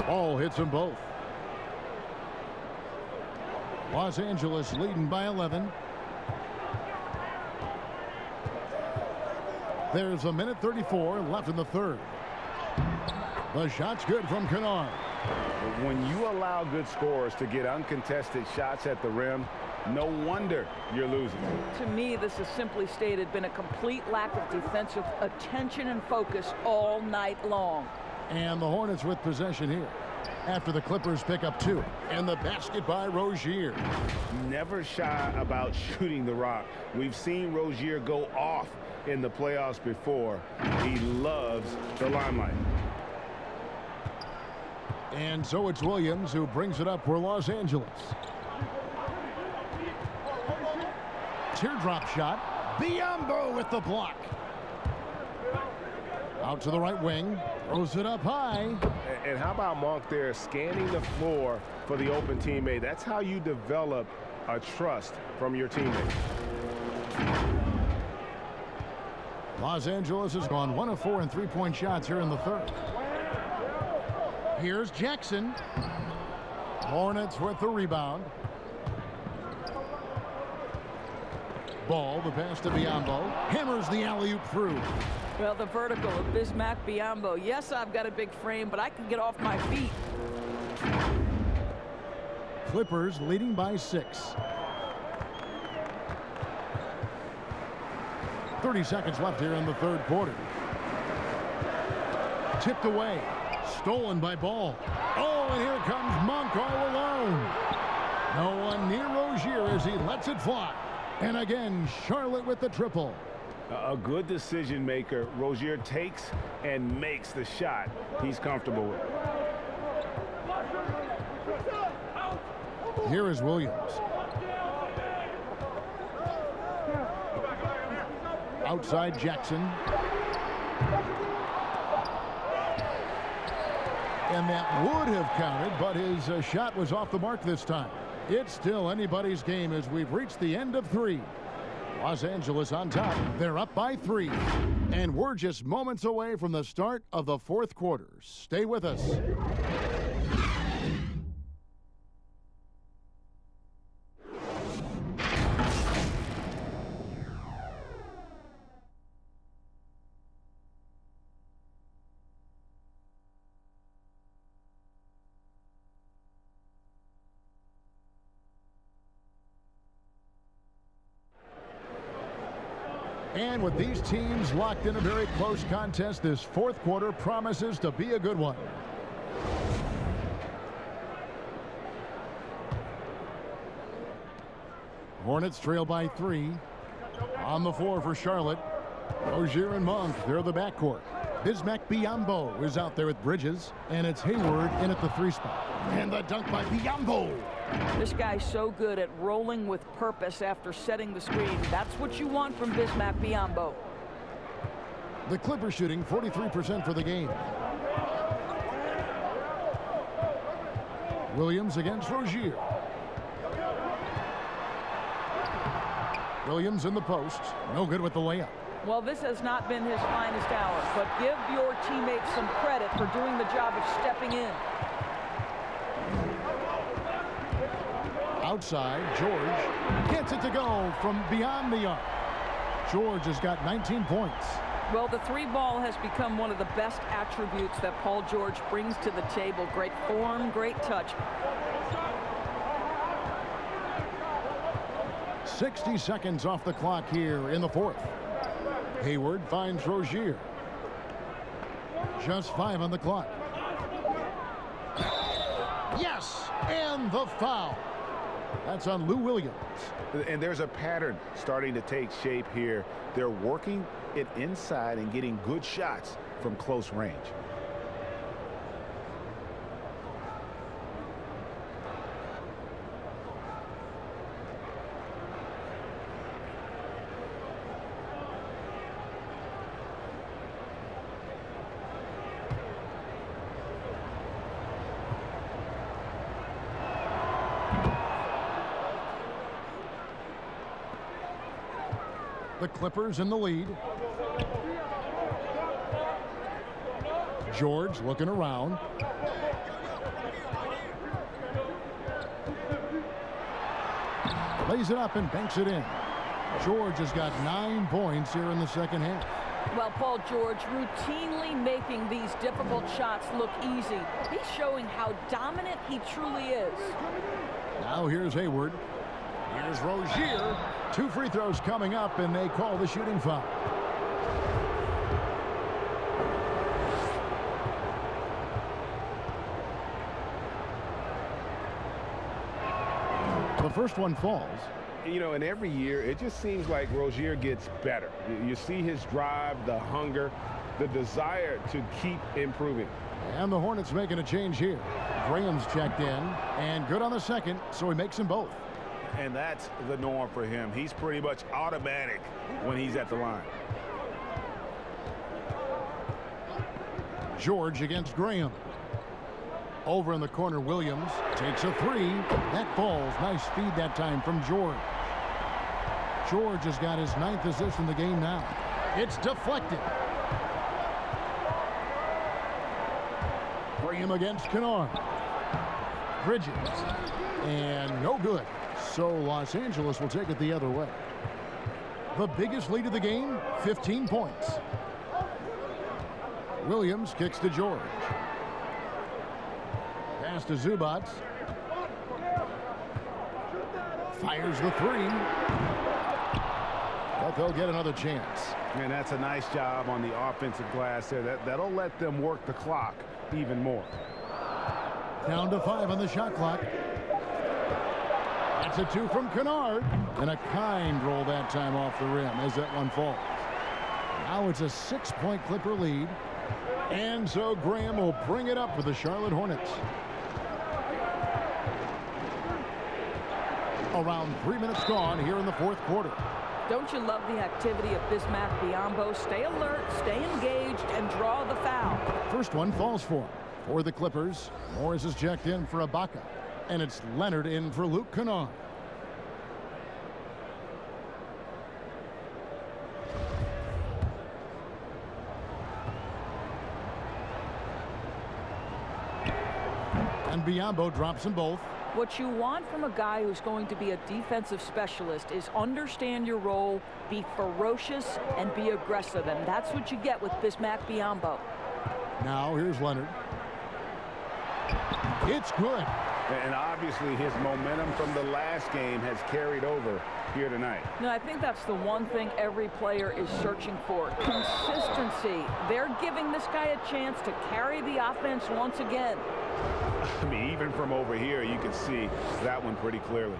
Ball hits them both. Los Angeles leading by 11. There's a minute 34 left in the third. The shot's good from Kennard. When you allow good scorers to get uncontested shots at the rim, no wonder you're losing. To me, this has simply stated been a complete lack of defensive attention and focus all night long. And the Hornets with possession here after the Clippers pick up 2. And the basket by Rozier. Never shy about shooting the rock. We've seen Rozier go off in the playoffs before. He loves the limelight. And so it's Williams who brings it up for Los Angeles. Teardrop shot. Biombo with the block. Out to the right wing. Throws it up high. And how about Monk there scanning the floor for the open teammate? That's how you develop a trust from your teammate. Los Angeles has gone 1 of 4 in three-point shots here in the third. Here's Jackson. Hornets with the rebound. Ball, the pass to Biombo. Hammers the alley-oop through. Well, the vertical of Bismack Biyombo. Yes, I've got a big frame, but I can get off my feet. Clippers leading by 6. 30 seconds left here in the third quarter. Tipped away. Stolen by Ball. Oh, and here comes Monk all alone. No one near Rozier as he lets it fly. And again, Charlotte with the triple. A good decision maker. Rozier takes and makes the shot he's comfortable with. Here is Williams. Outside Jackson. And that would have counted, but his shot was off the mark this time. It's still anybody's game as we've reached the end of 3. Los Angeles on top. They're up by 3. And we're just moments away from the start of the fourth quarter. Stay with us. And with these teams locked in a very close contest, this fourth quarter promises to be a good one. Hornets trail by 3. On the floor for Charlotte. Rozier and Monk, they're the backcourt. Bismack Biyombo is out there with Bridges, and it's Hayward in at the 3 spot. And the dunk by Biyombo. This guy's so good at rolling with purpose after setting the screen. That's what you want from Bismack Biyombo. The Clippers shooting 43% for the game. Williams against Rozier. Williams in the post. No good with the layup. Well, this has not been his finest hour, but give your teammates some credit for doing the job of stepping in. Outside, George gets it to go from beyond the arc. George has got 19 points. Well, the 3 ball has become one of the best attributes that Paul George brings to the table. Great form, great touch. 60 seconds off the clock here in the fourth. Hayward finds Rozier. Just 5 on the clock. Yes, and the foul. That's on Lou Williams. And there's a pattern starting to take shape here. They're working it inside and getting good shots from close range. The Clippers in the lead. George looking around. Lays it up and banks it in. George has got 9 points here in the second half. Well, Paul George routinely making these difficult shots look easy. He's showing how dominant he truly is. Now here's Hayward. Here's Rozier. 2 free throws coming up, and they call the shooting foul. The first one falls. You know, and every year, it just seems like Rozier gets better. You see his drive, the hunger, the desire to keep improving. And the Hornets making a change here. Graham's checked in, and good on the second, so he makes them both. And that's the norm for him. He's pretty much automatic when he's at the line. George against Graham. Over in the corner, Williams takes a 3. That falls. Nice feed that time from George. George has got his 9th assist in the game now. It's deflected. Graham against Kennard. Bridges. And no good. So Los Angeles will take it the other way. The biggest lead of the game, 15 points. Williams kicks to George. Pass to Zubats. Fires the 3. But they'll get another chance. And that's a nice job on the offensive glass there. That'll let them work the clock even more. Down to 5 on the shot clock. That's a 2 from Kennard. And a kind roll that time off the rim as that one falls. Now it's a 6-point Clipper lead. And so Graham will bring it up for the Charlotte Hornets. Around 3 minutes gone here in the fourth quarter. Don't you love the activity of Bismack Biyombo? Stay alert, stay engaged, and draw the foul. First one falls for him. For the Clippers, Morris is checked in for Ibaka. And it's Leonard in for Luke Kennard. And Biyombo drops them both. What you want from a guy who's going to be a defensive specialist is understand your role, be ferocious, and be aggressive. And that's what you get with Bismack Biyombo. Now here's Leonard. It's good. And obviously his momentum from the last game has carried over here tonight. No, I think that's the one thing every player is searching for. Consistency. They're giving this guy a chance to carry the offense once again. I mean, even from over here, you can see that one pretty clearly.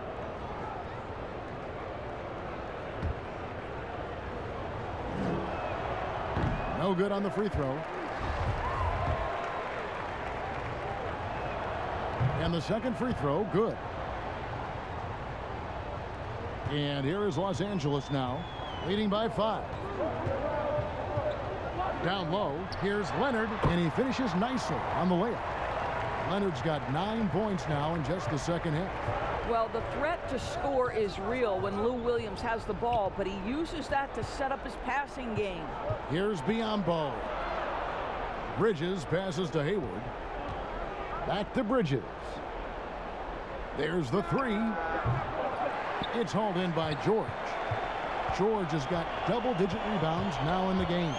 No good on the free throw. And the second free throw, good. And here is Los Angeles now, leading by 5. Down low, here's Leonard, and he finishes nicely on the layup. Leonard's got 9 points now in just the second half. Well, the threat to score is real when Lou Williams has the ball, but he uses that to set up his passing game. Here's Biyombo. Bridges passes to Hayward. Back to Bridges. There's the 3. It's hauled in by George. George has got double-digit rebounds now in the game.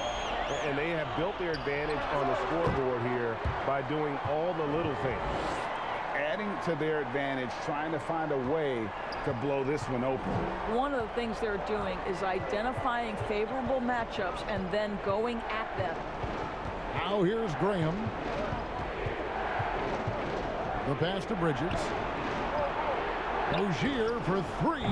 And they have built their advantage on the scoreboard here by doing all the little things. Adding to their advantage, trying to find a way to blow this one open. One of the things they're doing is identifying favorable matchups and then going at them. Now here's Graham. The pass to Bridges. Rozier for 3.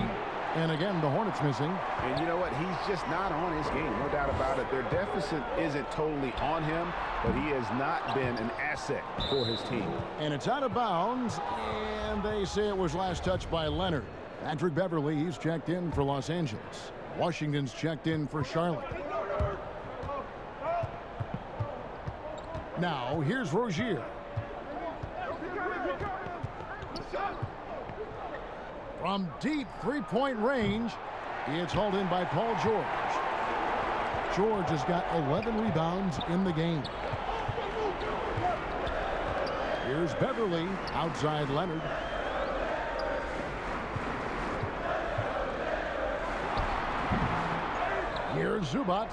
And again, the Hornets missing. And you know what? He's just not on his game. No doubt about it. Their deficit isn't totally on him, but he has not been an asset for his team. And it's out of bounds, and they say it was last touched by Leonard. Patrick Beverly, he's checked in for Los Angeles. Washington's checked in for Charlotte. Now, here's Rozier. From deep three-point range, It's hauled in by Paul George. George has got 11 rebounds in the game. Here's Beverly, outside Leonard. Here's Zubac,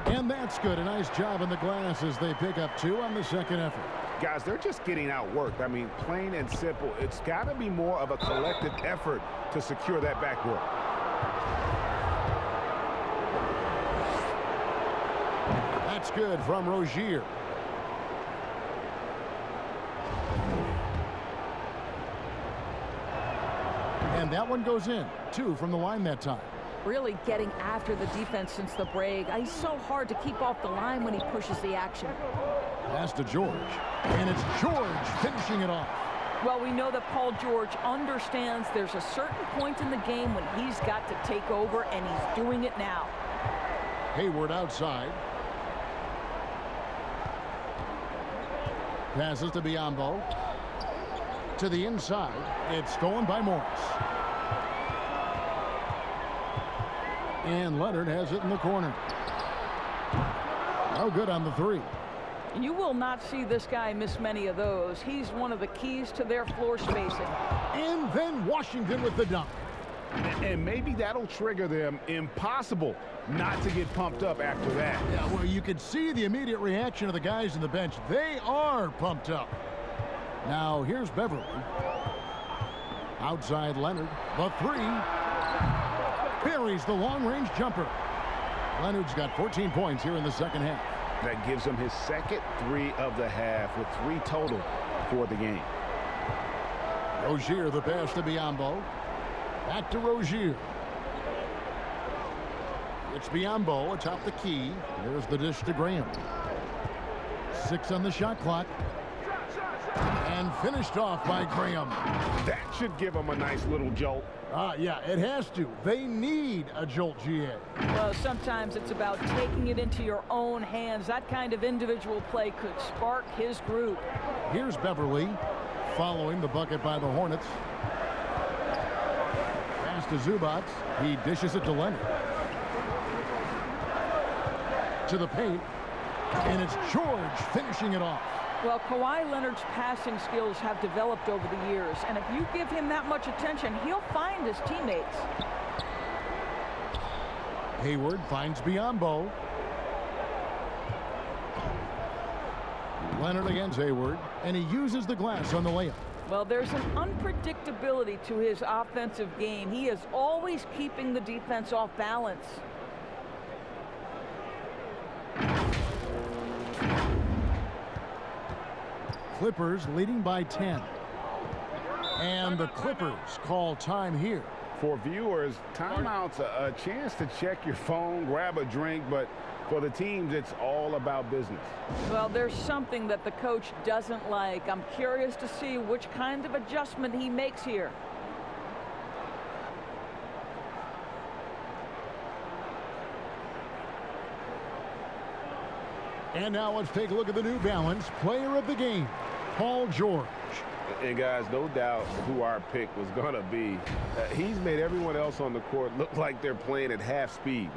and that's good. A nice job in the glass as they pick up 2 on the second effort. Guys, they're just getting outworked. I mean, plain and simple. It's got to be more of a collective effort to secure that backboard. That's good from Rozier. And that one goes in. 2 from the line that time. Really getting after the defense since the break. He's so hard to keep off the line when he pushes the action. Pass to George. And it's George finishing it off. Well, we know that Paul George understands there's a certain point in the game when he's got to take over, and he's doing it now. Hayward outside. Passes to Biyombo. To the inside. It's stolen by Morris. And Leonard has it in the corner. No good on the 3. You will not see this guy miss many of those. He's one of the keys to their floor spacing. And then Washington with the dunk. And maybe that'll trigger them. Impossible not to get pumped up after that. Yeah, well, you could see the immediate reaction of the guys on the bench. They are pumped up. Now, here's Beverly. Outside Leonard. The 3. Buries the long-range jumper. Leonard's got 14 points here in the second half. That gives him his second 3 of the half with 3 total for the game. Rozier, the pass to Biyombo. Back to Rozier. It's Biyombo atop the key. There's the dish to Graham. 6 on the shot clock. And finished off by Graham. That should give him a nice little jolt. Yeah, it has to. They need a jolt, GA. Well, sometimes it's about taking it into your own hands. That kind of individual play could spark his group. Here's Beverly following the bucket by the Hornets. Pass to Zubac. He dishes it to Leonard. To the paint. And it's George finishing it off. Well, Kawhi Leonard's passing skills have developed over the years, and if you give him that much attention, he'll find his teammates. Hayward finds Biyombo. Leonard against Hayward, and he uses the glass on the layup. Well, there's an unpredictability to his offensive game. He is always keeping the defense off balance. Clippers leading by 10. And the Clippers call time here. For viewers, timeout's a chance to check your phone, grab a drink, but for the teams, it's all about business. Well, there's something that the coach doesn't like. I'm curious to see which kind of adjustment he makes here. And now let's take a look at the New Balance player of the game, Paul George. And guys, no doubt who our pick was going to be. He's made everyone else on the court look like they're playing at half speed.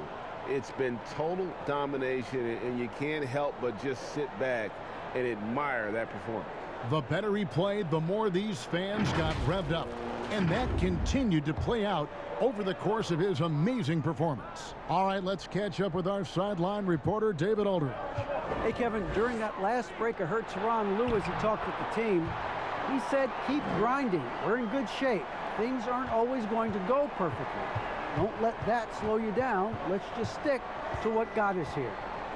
It's been total domination, and you can't help but just sit back and admire that performance. The better he played, the more these fans got revved up. And that continued to play out over the course of his amazing performance. All right, let's catch up with our sideline reporter, David Aldridge. Hey, Kevin, during that last break, I heard Teron Lewis, he talked with the team. He said, keep grinding. We're in good shape. Things aren't always going to go perfectly. Don't let that slow you down. Let's just stick to what got us here.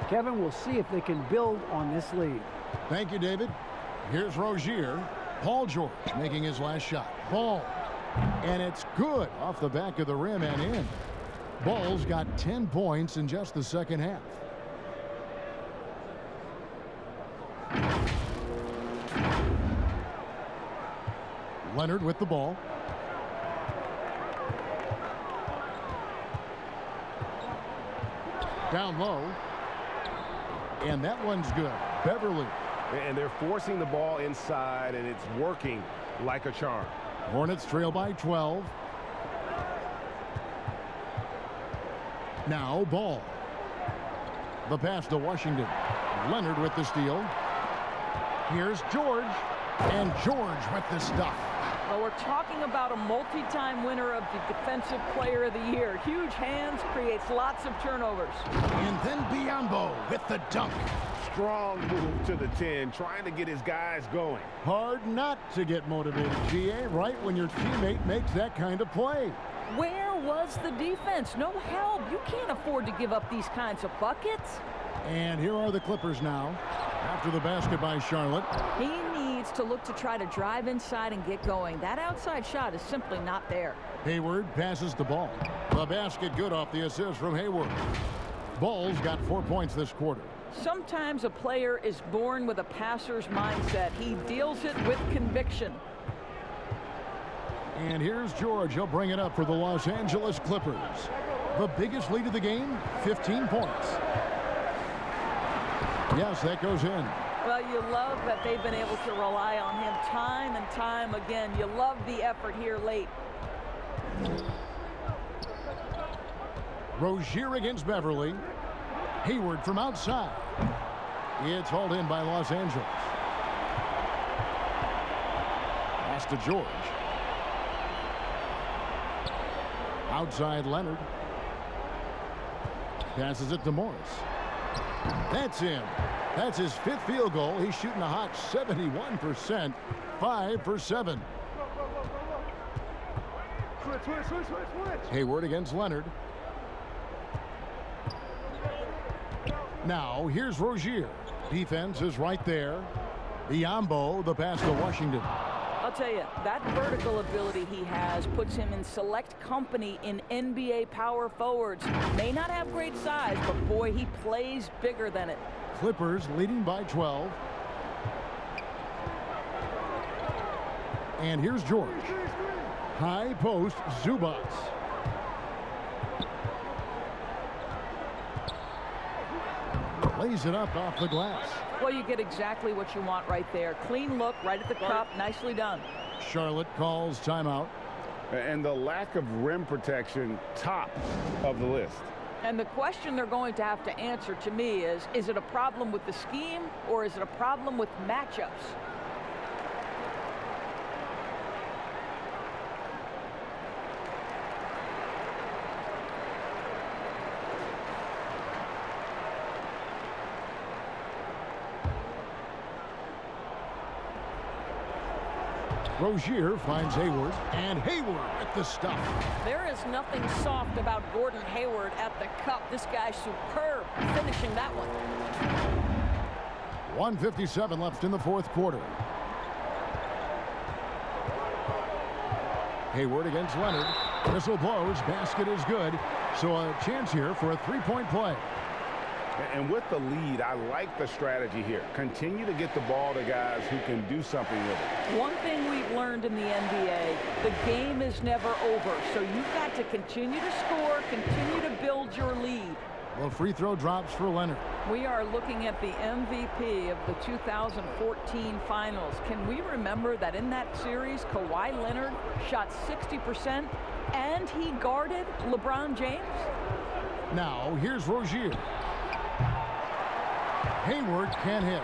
Kevin, we'll see if they can build on this lead. Thank you, David. Here's Rozier. Paul George making his last shot. Ball. And it's good off the back of the rim and in. Ball's got 10 points in just the second half. Leonard with the ball. Down low. And that one's good. Beverly. And they're forcing the ball inside, and it's working like a charm. Hornets trail by 12. Now Ball. The pass to Washington. Leonard with the steal. Here's George. And George with the stuff. Well, we're talking about a multi-time winner of the Defensive Player of the Year. Huge hands, creates lots of turnovers. And then Biombo with the dunk. Strong move to the 10, trying to get his guys going. Hard not to get motivated, GA, right when your teammate makes that kind of play. Where was the defense? No help. You can't afford to give up these kinds of buckets. And here are the Clippers now. After the basket by Charlotte. He needs to look to try to drive inside and get going. That outside shot is simply not there. Hayward passes the ball. The basket good off the assist from Hayward. Ball's got 4 points this quarter. Sometimes a player is born with a passer's mindset. He deals it with conviction. And here's George. He'll bring it up for the Los Angeles Clippers. The biggest lead of the game, 15 points. Yes, that goes in. Well, you love that they've been able to rely on him time and time again. You love the effort here late. Rozier against Beverly. Hayward from outside. It's hauled in by Los Angeles. Pass to George. Outside Leonard. Passes it to Morris. That's in. That's his 5th field goal. He's shooting a hot 71%. 5 for 7. Hayward against Leonard. Now, here's Rozier. Defense is right there. Biombo, the pass to Washington. I'll tell you, that vertical ability he has puts him in select company in NBA power forwards. May not have great size, but boy, he plays bigger than it. Clippers leading by 12. And here's George. High post, Zubats. Lays it up off the glass. Well, you get exactly what you want right there. Clean look, right at the cup. Nicely done. Charlotte calls timeout. And the lack of rim protection, top of the list. And the question they're going to have to answer to me is it a problem with the scheme or is it a problem with matchups? Rozier finds Hayward, and Hayward with the stuff. There is nothing soft about Gordon Hayward at the cup. This guy's superb finishing that one. 1:57 left in the 4th quarter. Hayward against Leonard. Whistle blows. Basket is good. So a chance here for a 3-point play. And with the lead, I like the strategy here. Continue to get the ball to guys who can do something with it. One thing we've learned in the NBA, the game is never over. So you've got to continue to score, continue to build your lead. Well, free throw drops for Leonard. We are looking at the MVP of the 2014 finals. Can we remember that in that series, Kawhi Leonard shot 60% and he guarded LeBron James? Now, here's Rozier. Hayward can't hit.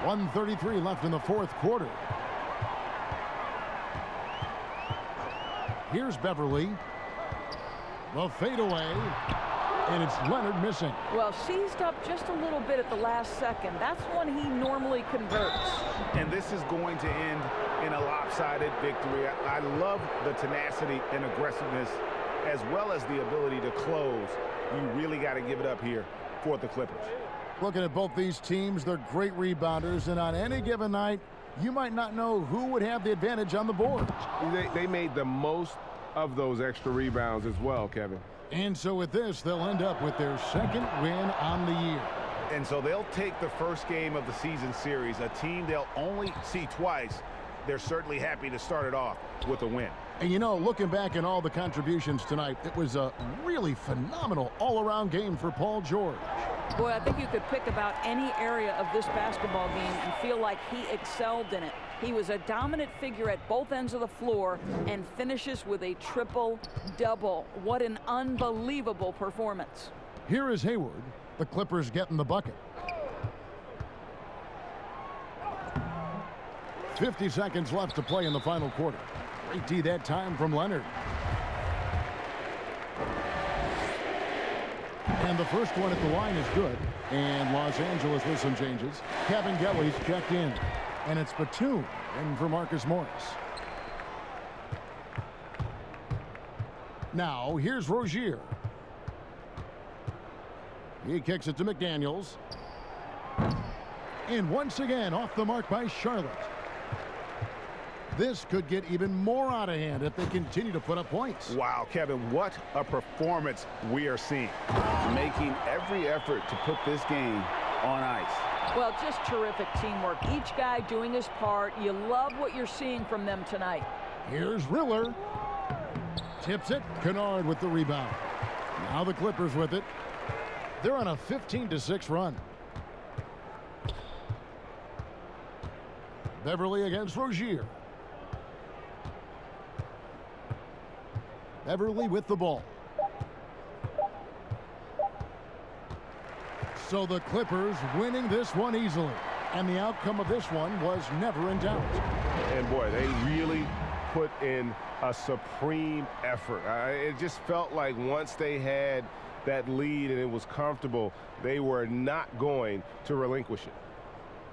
1:33 left in the 4th quarter. Here's Beverly. The fadeaway. And it's Leonard missing. Well, seized up just a little bit at the last second. That's when he normally converts. And this is going to end in a lopsided victory. I love the tenacity and aggressiveness as well as the ability to close. You really got to give it up here for the Clippers. Looking at both these teams, they're great rebounders, and on any given night, you might not know who would have the advantage on the board. They made the most of those extra rebounds as well, Kevin. And so with this, they'll end up with their 2nd win on the year. And so they'll take the first game of the season series, a team they'll only see twice. They're certainly happy to start it off with a win. And you know, looking back at all the contributions tonight, it was a really phenomenal all-around game for Paul George. Boy, I think you could pick about any area of this basketball game and feel like he excelled in it. He was a dominant figure at both ends of the floor and finishes with a triple-double. What an unbelievable performance. Here is Hayward. The Clippers getting the bucket. 50 seconds left to play in the final quarter. Great D that time from Leonard. And the first one at the line is good. And Los Angeles with some changes. Kevin Gelly's checked in. And it's Batum in for Marcus Morris. Now, here's Rozier. He kicks it to McDaniels. And once again, off the mark by Charlotte. This could get even more out of hand if they continue to put up points. Wow, Kevin, what a performance we are seeing. Making every effort to put this game on ice. Well, just terrific teamwork. Each guy doing his part. You love what you're seeing from them tonight. Here's Riller. Tips it. Kennard with the rebound. Now the Clippers with it. They're on a 15-6 run. Beverly against Rozier. Beverly with the ball. So the Clippers winning this one easily. And the outcome of this one was never in doubt. And boy, they really put in a supreme effort. It just felt like once they had that lead and it was comfortable, they were not going to relinquish it.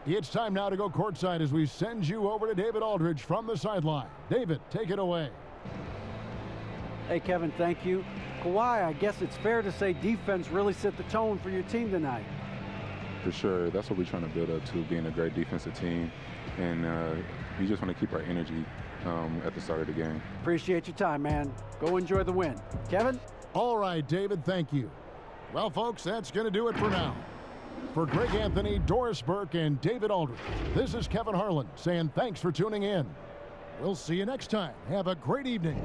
It's time now to go courtside as we send you over to David Aldridge from the sideline. David, take it away. Hey, Kevin, thank you. Kawhi, I guess it's fair to say defense really set the tone for your team tonight. For sure. That's what we're trying to build up to, being a great defensive team. And we just want to keep our energy at the start of the game. Appreciate your time, man. Go enjoy the win. Kevin? All right, David, thank you. Well, folks, that's going to do it for now. For Greg Anthony, Doris Burke, and David Aldridge, this is Kevin Harlan saying thanks for tuning in. We'll see you next time. Have a great evening.